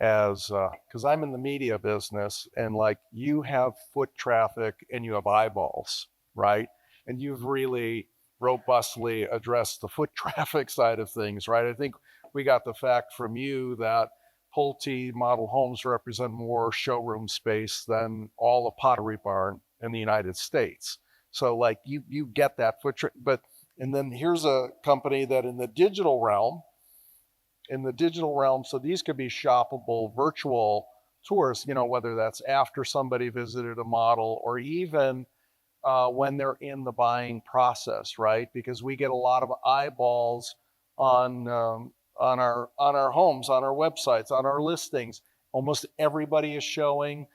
as because I'm in the media business, and like you have foot traffic and you have eyeballs, right? And you've really robustly addressed the foot traffic side of things, right? I think we got the fact from you that Pulte model homes represent more showroom space than all of Pottery Barn in the United States. So like you get that foot traffic, and then here's a company that in the digital realm, so these could be shoppable virtual tours, whether that's after somebody visited a model or even when they're in the buying process, right? Because we get a lot of eyeballs on our homes, on our websites, on our listings. Almost everybody is showing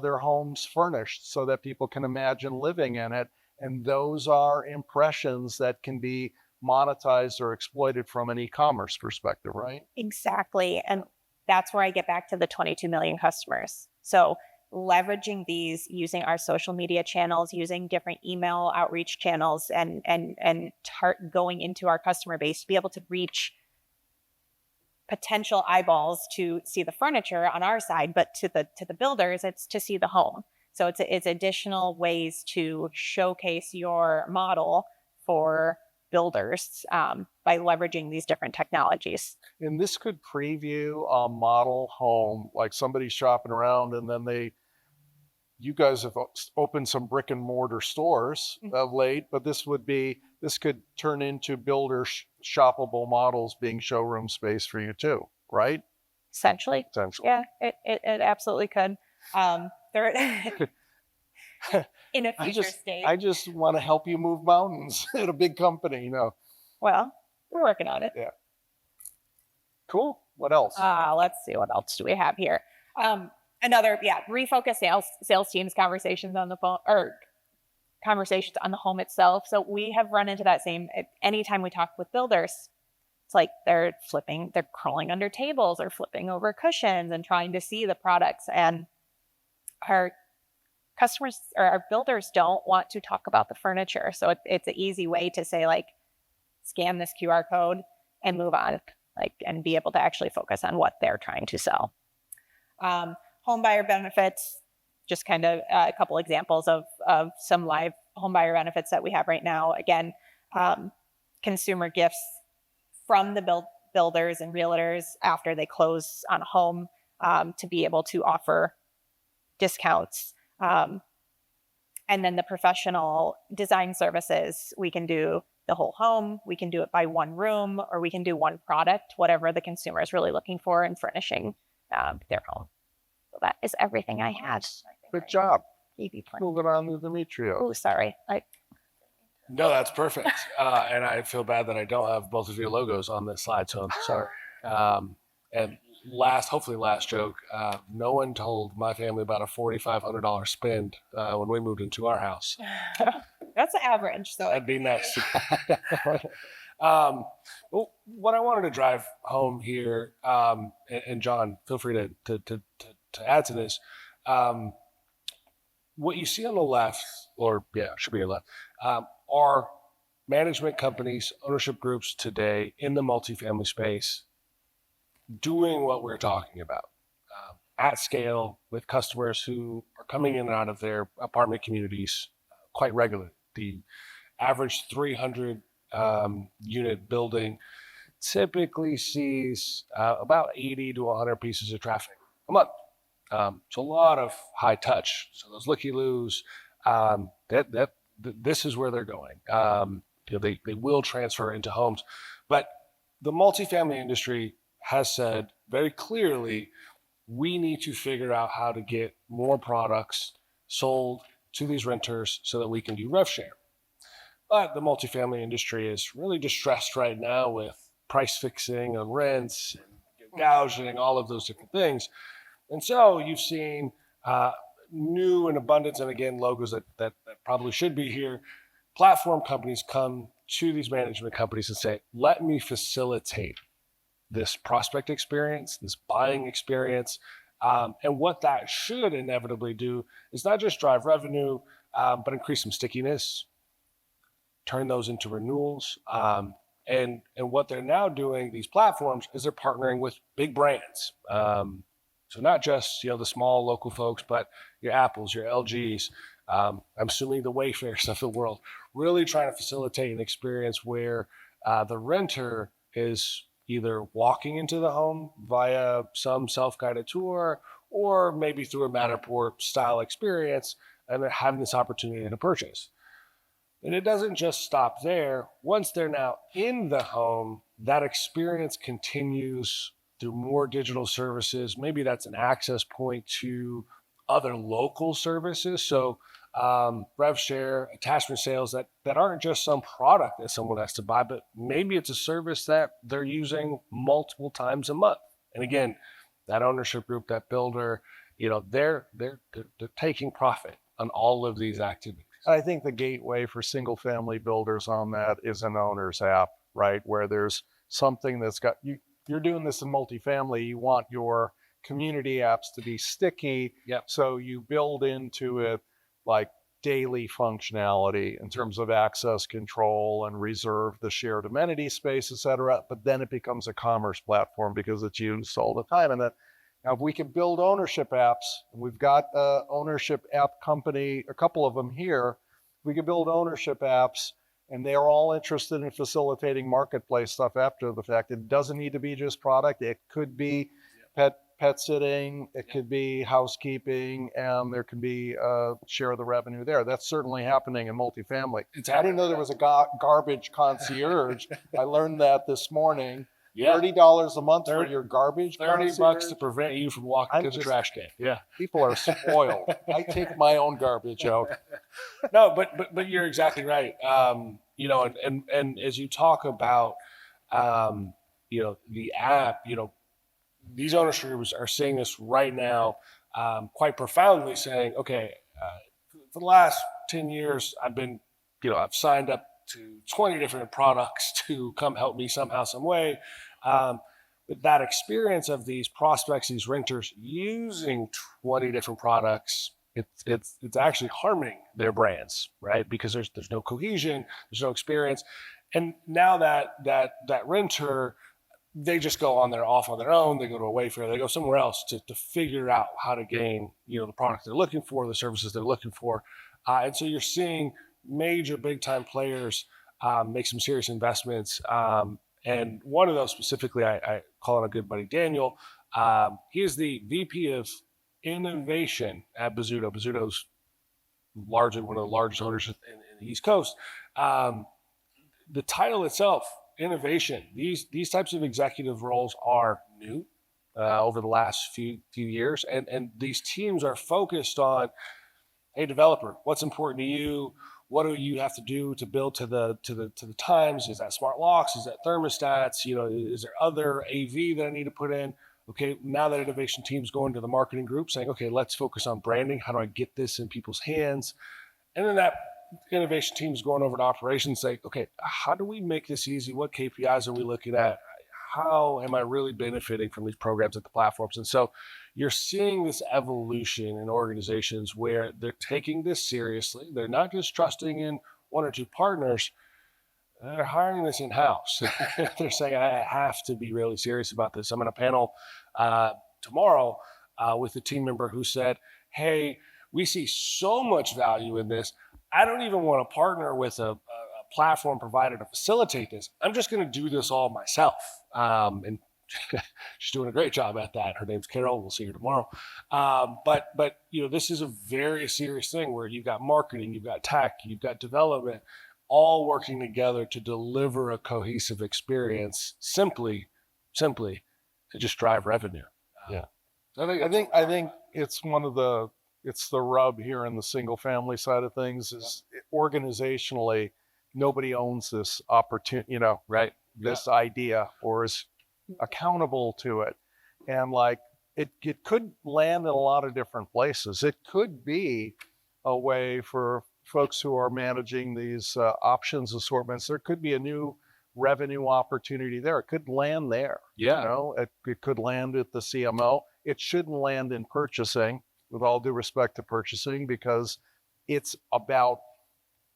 their homes furnished so that people can imagine living in it. And those are impressions that can be monetized or exploited from an e-commerce perspective, right? Exactly. And that's where I get back to the 22 million customers. So leveraging these, using our social media channels, using different email outreach channels, and going into our customer base to be able to reach potential eyeballs to see the furniture on our side, but to the builders, it's to see the home. So it's additional ways to showcase your model for builders by leveraging these different technologies. And this could preview a model home, like somebody's shopping around and then you guys have opened some brick and mortar stores of late, but this could turn into builder shoppable models being showroom space for you too, right? Essentially. Yeah, it absolutely could. In a future state. I just want to help you move mountains at a big company, Well, we're working on it. Yeah. Cool. What else? Let's see. What else do we have here? Refocus sales teams conversations on the phone or conversations on the home itself. So we have run into that same, anytime we talk with builders, it's like they're crawling under tables or flipping over cushions and trying to see the products. And our customers or our builders don't want to talk about the furniture. So it's an easy way to say, like, scan this QR code and move on, and be able to actually focus on what they're trying to sell. Home buyer benefits, just kind of a couple examples of some live home buyer benefits that we have right now. Again, consumer gifts from the builders and realtors after they close on a home, to be able to offer discounts. And then the professional design services, we can do the whole home, we can do it by one room, or we can do one product, whatever the consumer is really looking for in furnishing their home. So that is everything I had. Good job. Maybe plan. Moving on to Demetrios. Oh, sorry. No, that's perfect. And I feel bad that I don't have both of your logos on this slide, so I'm sorry. And hopefully last joke, no one told my family about a $4,500 spend when we moved into our house. That's average. So That'd be nice. Well, what I wanted to drive home here, and John, feel free to add to this. What you see on the left, or yeah, it should be your left, are management companies, ownership groups today in the multifamily space doing what we're talking about at scale with customers who are coming in and out of their apartment communities quite regularly. The average 300 unit building typically sees about 80 to 100 pieces of traffic a month. So a lot of high touch. So those looky-loos, this is where they're going. They will transfer into homes, but the multifamily industry has said very clearly, we need to figure out how to get more products sold to these renters so that we can do rev share. But the multifamily industry is really distressed right now with price fixing on rents, and gouging, all of those different things. And so you've seen new and abundance, and again, logos that probably should be here, platform companies come to these management companies and say, let me facilitate this prospect experience, this buying experience. And what that should inevitably do is not just drive revenue, but increase some stickiness, turn those into renewals. And what they're now doing, these platforms, is they're partnering with big brands. So not just the small local folks, but your Apples, your LGs, I'm assuming the Wayfairs of the world, really trying to facilitate an experience where the renter is either walking into the home via some self-guided tour or maybe through a Matterport style experience, and they're having this opportunity to purchase. And it doesn't just stop there. Once they're now in the home, that experience continues through more digital services. Maybe that's an access point to other local services. So rev share, attachment sales that aren't just some product that someone has to buy, but maybe it's a service that they're using multiple times a month. And again, that ownership group, that builder, they're taking profit on all of these activities. I think the gateway for single family builders on that is an owner's app, right? Where there's something that's got you're doing this in multifamily, you want your community apps to be sticky. Yep. So you build into it like daily functionality in terms of access control and reserve the shared amenity space, et cetera. But then it becomes a commerce platform because it's used all the time. And that now if we can build ownership apps, and we've got an ownership app company, a couple of them here, we can build ownership apps and they're all interested in facilitating marketplace stuff after the fact. It doesn't need to be just product. It could be pet sitting, it could be housekeeping, and there could be share of the revenue there. That's certainly happening in multifamily. I didn't know there was a garbage concierge. I learned that this morning. Yeah. $30 a month for your garbage concierge. $30 to prevent you from walking to the trash can. Yeah. People are spoiled. I take my own garbage out. No, but you're exactly right. And as you talk about, the app, these ownership groups are seeing this right now, quite profoundly, saying, okay, for the last 10 years, I've signed up to 20 different products to come help me somehow, some way. But that experience of these prospects, these renters using 20 different products, it's actually harming their brands, right? Because there's no cohesion, there's no experience. And now that renter, they just go off on their own. They go to a Wayfair, they go somewhere else to figure out how to gain, the product they're looking for, the services they're looking for. And so you're seeing major big time players make some serious investments. And one of those specifically, I call on a good buddy, Daniel. He is the VP of Innovation at Bozzuto. Bozzuto's largely one of the largest owners in the East Coast. The title itself, Innovation, these types of executive roles are new over the last few years, and these teams are focused on, hey, developer, what's important to you? What do you have to do to build to the times? Is that smart locks? Is that thermostats? Is there other AV that I need to put in? Okay, now that innovation team's going to the marketing group saying, okay, let's focus on branding. How do I get this in people's hands? And then that innovation team is going over to operations saying, okay, how do we make this easy? What KPIs are we looking at? How am I really benefiting from these programs at the platforms? And so you're seeing this evolution in organizations where they're taking this seriously. They're not just trusting in one or two partners. They're hiring this in-house. They're saying, I have to be really serious about this. I'm in a panel tomorrow with a team member who said, hey, we see so much value in this. I don't even want to partner with a platform provider to facilitate this. I'm just going to do this all myself. And she's doing a great job at that. Her name's Carol. We'll see her tomorrow. But this is a very serious thing where you've got marketing, you've got tech, you've got development, all working together to deliver a cohesive experience simply to just drive revenue. Yeah. I think it's it's the rub here in the single family side of things is organizationally, nobody owns this opportunity, right? This idea or is accountable to it. And it could land in a lot of different places. It could be a way for folks who are managing these options assortments. There could be a new revenue opportunity there. It could land there. Yeah. It could land at the CMO. It shouldn't land in purchasing, with all due respect to purchasing, because it's about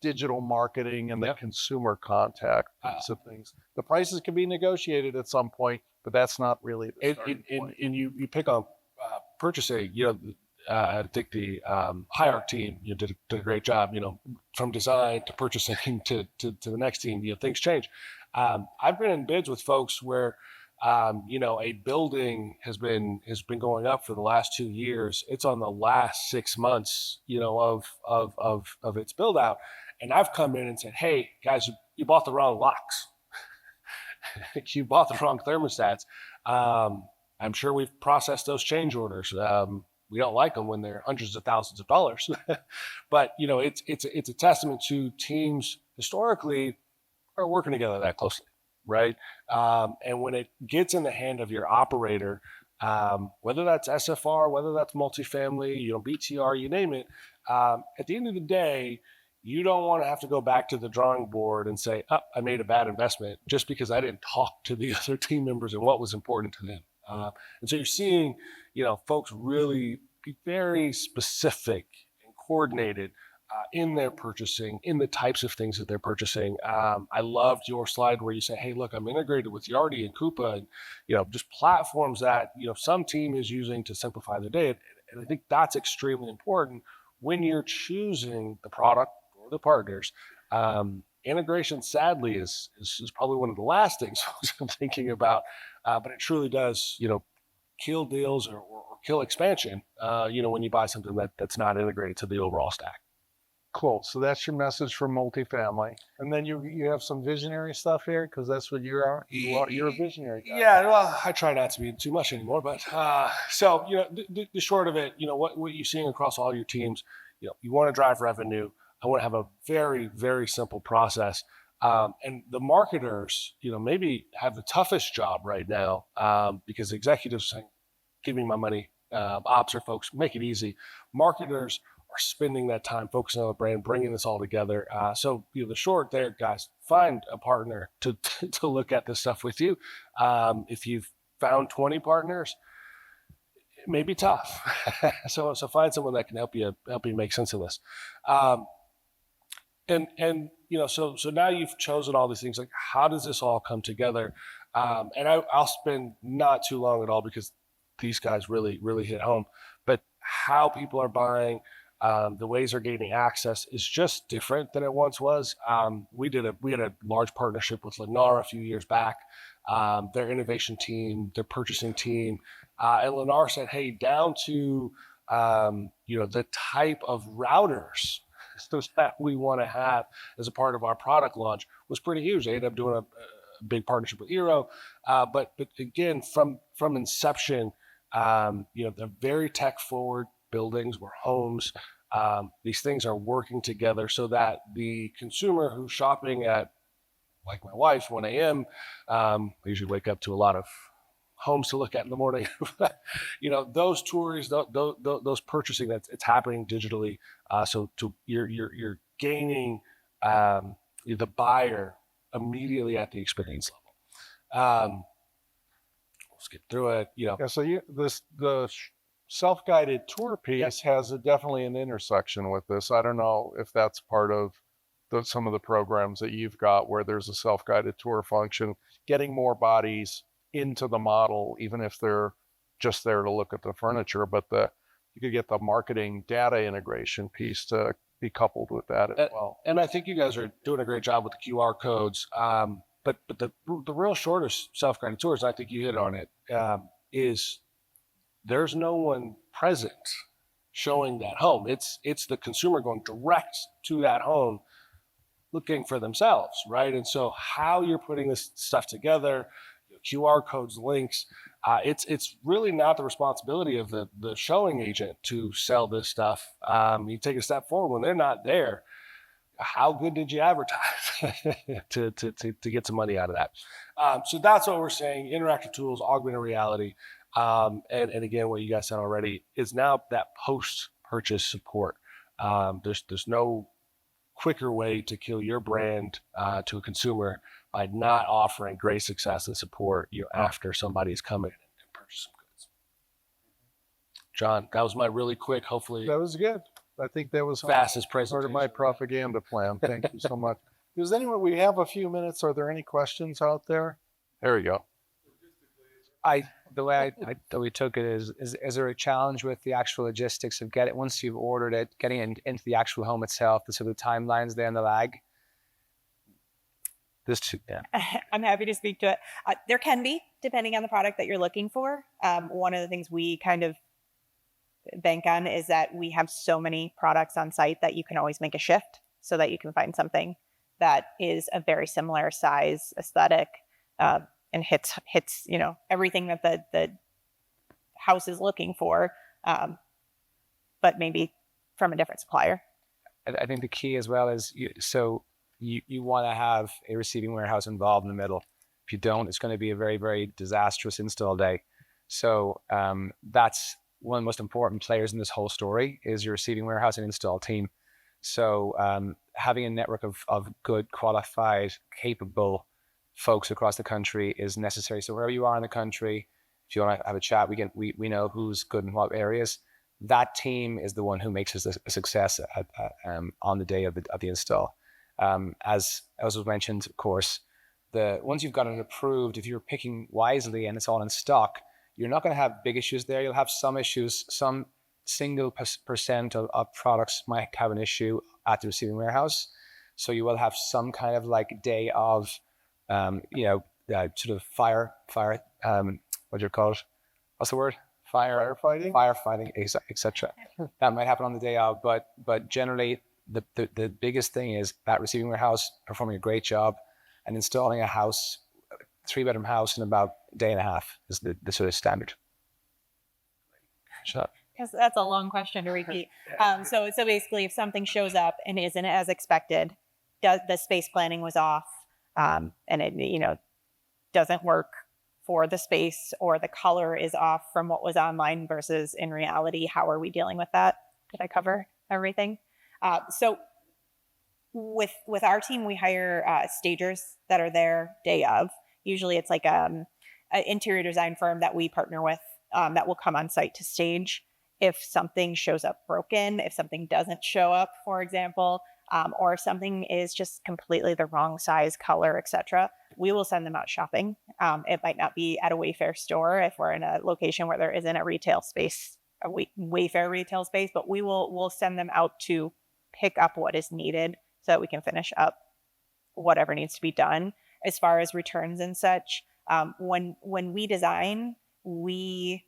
digital marketing and the consumer contact of things. The prices can be negotiated at some point, but that's not really the starting point. And you pick on purchasing, I think the Higharc team did a great job, from design to purchasing to the next team, things change. I've been in bids with folks where a building has been going up for the last 2 years. It's on the last 6 months, of its build out. And I've come in and said, hey guys, you bought the wrong locks. You bought the wrong thermostats. I'm sure we've processed those change orders. We don't like them when they're hundreds of thousands of dollars, but it's a testament to teams historically are working together that closely. Right. And when it gets in the hand of your operator, whether that's SFR, whether that's multifamily, BTR, you name it, at the end of the day, you don't want to have to go back to the drawing board and say, oh, I made a bad investment just because I didn't talk to the other team members and what was important to them. And so you're seeing, folks really be very specific and coordinated in their purchasing, in the types of things that they're purchasing. I loved your slide where you say, hey, look, I'm integrated with Yardi and Coupa and, just platforms that, some team is using to simplify their day. And I think that's extremely important when you're choosing the product or the partners. Integration, sadly, is probably one of the last things I'm thinking about, but it truly does, kill deals or kill expansion, when you buy something that's not integrated to the overall stack. Cool. So that's your message for multifamily. And then you have some visionary stuff here, because that's what you are. You're a visionary guy. Yeah, well, I try not to be too much anymore, but so, the short of it, what you're seeing across all your teams, you want to drive revenue. I want to have a very, very simple process. And the marketers, maybe have the toughest job right now because executives saying, give me my money. Ops or folks, make it easy. Marketers are spending that time focusing on the brand, bringing this all together. So, the short there, guys, find a partner to look at this stuff with you. If you've found 20 partners, it may be tough. So find someone that can help you make sense of this. And so now you've chosen all these things. Like, how does this all come together? And I'll spend not too long at all because these guys really hit home. But how people are buying, the ways they're gaining access is just different than it once was. We had a large partnership with Lennar a few years back. Their innovation team, their purchasing team, and Lennar said, "Hey, down to the type of routers that we want to have as a part of our product launch was pretty huge." They ended up doing a big partnership with Eero, but again, from inception, they're very tech forward buildings where homes. These things are working together so that the consumer who's shopping at, like my wife, 1 a.m., I usually wake up to a lot of homes to look at in the morning. Those tours, those purchasing, it's happening digitally. So you're gaining the buyer immediately at the experience level. Let's get through it. Yeah, so the self-guided tour piece has definitely an intersection with this. I don't know if that's part of some of the programs that you've got where there's a self-guided tour function, getting more bodies into the model, even if they're just there to look at the furniture, but you could get the marketing data integration piece to be coupled with that as well. And I think you guys are doing a great job with the QR codes. But the real short of self-guided tours, I think you hit on it, is there's no one present showing that home. It's the consumer going direct to that home, looking for themselves, right? And so how you're putting this stuff together, QR codes, links, it's really not the responsibility of the showing agent to sell this stuff. You take a step forward when they're not there. How good did you advertise to get some money out of that? So that's what we're saying. Interactive tools, augmented reality, and again, what you guys said already is now that post-purchase support. There's no quicker way to kill your brand to a consumer by not offering great success and support after somebody's come in and purchased some goods. John, that was my really quick, hopefully That was good. I think that was fastest part presentation. of my propaganda plan. Thank you so much. We have a few minutes. Are there any questions out there? There you go. The way we took it is there a challenge with the actual logistics of once you've ordered it, getting it into the actual home itself, the sort of timelines there and the lag? I'm happy to speak to it. There can be, depending on the product that you're looking for. One of the things we kind of bank on is that we have so many products on site that you can always make a shift so that you can find something that is a very similar size, aesthetic, and hits everything that the house is looking for, but maybe from a different supplier. I think the key as well is you want to have a receiving warehouse involved in the middle. If you don't, it's going to be a very, very disastrous install day. So that's one of the most important players in this whole story is your receiving warehouse and install team. So having a network of good, qualified, capable folks across the country is necessary. So wherever you are in the country, if you want to have a chat, we know who's good in what areas. That team is the one who makes us a success on the day of the install. As was mentioned, of course, once you've got it approved, if you're picking wisely and it's all in stock, you're not going to have big issues there. You'll have some issues. Some single percent of products might have an issue at the receiving warehouse. So you will have some kind of like day of, sort of fire. What do you call it? What's the word? Firefighting, etc. That might happen on the day of, but generally the biggest thing is that receiving warehouse performing a great job and installing a house, 3-bedroom house in about a day and a half is the sort of standard. Shut up. Because that's a long question to repeat. So basically, if something shows up and isn't as expected, the space planning was off, and it doesn't work for the space, or the color is off from what was online versus in reality, how are we dealing with that? Did I cover everything? So with our team, we hire stagers that are there day of. Usually it's like an interior design firm that we partner with that will come on site to stage. If something shows up broken, if something doesn't show up, for example, or if something is just completely the wrong size, color, etc., we will send them out shopping. It might not be at a Wayfair store if we're in a location where there isn't a retail space, a Wayfair retail space, but we'll send them out to pick up what is needed so that we can finish up whatever needs to be done. As far as returns and such, when we design, we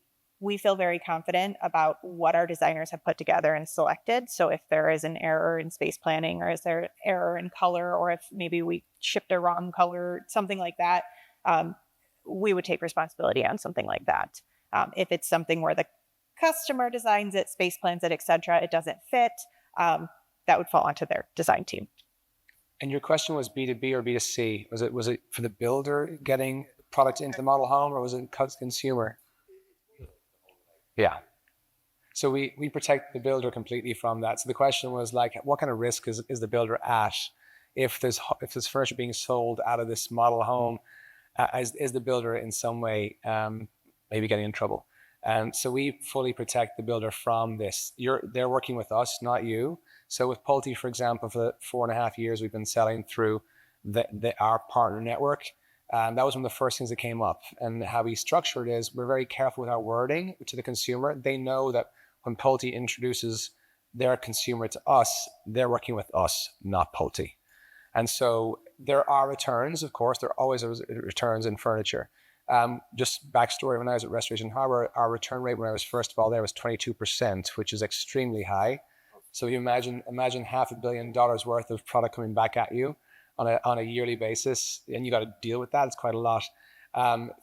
feel very confident about what our designers have put together and selected. So if there is an error in space planning, or is there an error in color, or if maybe we shipped a wrong color, something like that, we would take responsibility on something like that. If it's something where the customer designs it, space plans it, etc., it doesn't fit, that would fall onto their design team. And your question was B2B or B2C? Was it for the builder getting product into the model home, or was it consumer? Yeah. So we protect the builder completely from that. So the question was like, what kind of risk is the builder at if there's furniture being sold out of this model home? Is the builder in some way maybe getting in trouble? And so we fully protect the builder from this. They're working with us, not you. So with Pulte, for example, for the 4.5 years we've been selling through our partner network. That was one of the first things that came up. And how we structure it is we're very careful with our wording to the consumer. They know that when Pulte introduces their consumer to us, they're working with us, not Pulte. And so there are returns, of course. There are always returns in furniture. Just backstory, when I was at Restoration Harbor, our return rate when I was first of all there was 22%, which is extremely high. So you imagine $500 million worth of product coming back at you on a yearly basis, and you got to deal with that. It's quite a lot.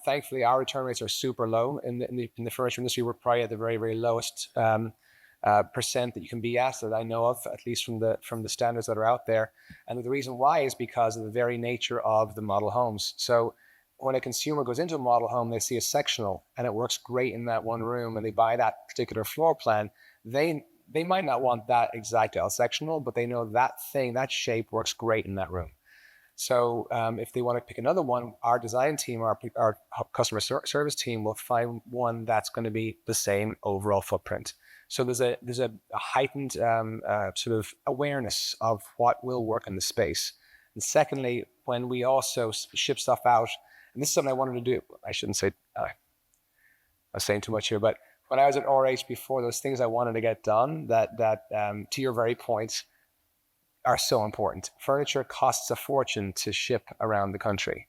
Thankfully, our return rates are super low in the furniture industry. We're probably at the very, very lowest percent that you can be at that I know of, at least from the standards that are out there. And the reason why is because of the very nature of the model homes. So when a consumer goes into a model home, they see a sectional and it works great in that one room, and they buy that particular floor plan. They might not want that exact L sectional, but they know that shape works great in that room. So if they want to pick another one, our design team, our customer service team will find one that's going to be the same overall footprint. So there's a heightened sort of awareness of what will work in the space. And secondly, when we also ship stuff out, and this is something I wanted to do, I shouldn't say, I was saying too much here, but when I was at RH before, those things I wanted to get done that to your very point, are so important. Furniture costs a fortune to ship around the country.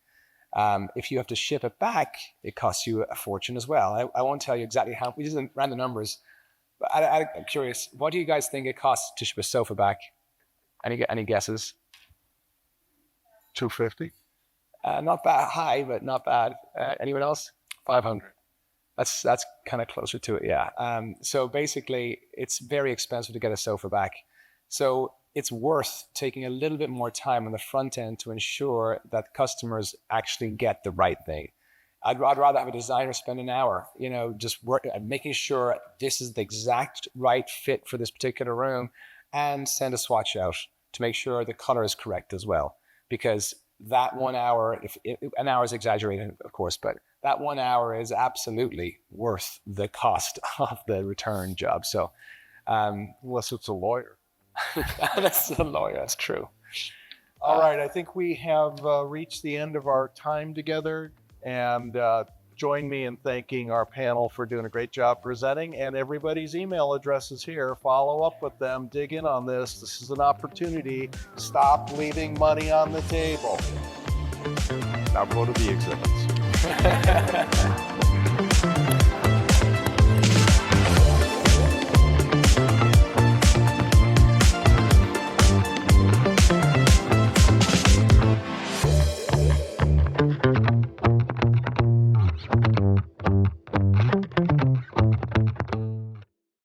If you have to ship it back, it costs you a fortune as well. I won't tell you exactly how, we just ran the numbers, but I'm curious, what do you guys think it costs to ship a sofa back? Any guesses? $250. Not bad, high, but not bad. Anyone else? $500. That's kind of closer to it, yeah. So basically, it's very expensive to get a sofa back. So it's worth taking a little bit more time on the front end to ensure that customers actually get the right thing. I'd rather have a designer spend an hour, just making sure this is the exact right fit for this particular room, and send a swatch out to make sure the color is correct as well. Because that 1 hour, an hour is exaggerated, of course, but that 1 hour is absolutely worth the cost of the return job. So, Unless it's a lawyer. That's a lawyer, that's true. All right, I think we have reached the end of our time together, and join me in thanking our panel for doing a great job presenting, and everybody's email address is here. Follow up with them, dig in on this. This is an opportunity. Stop leaving money on the table. Now go to the exhibits.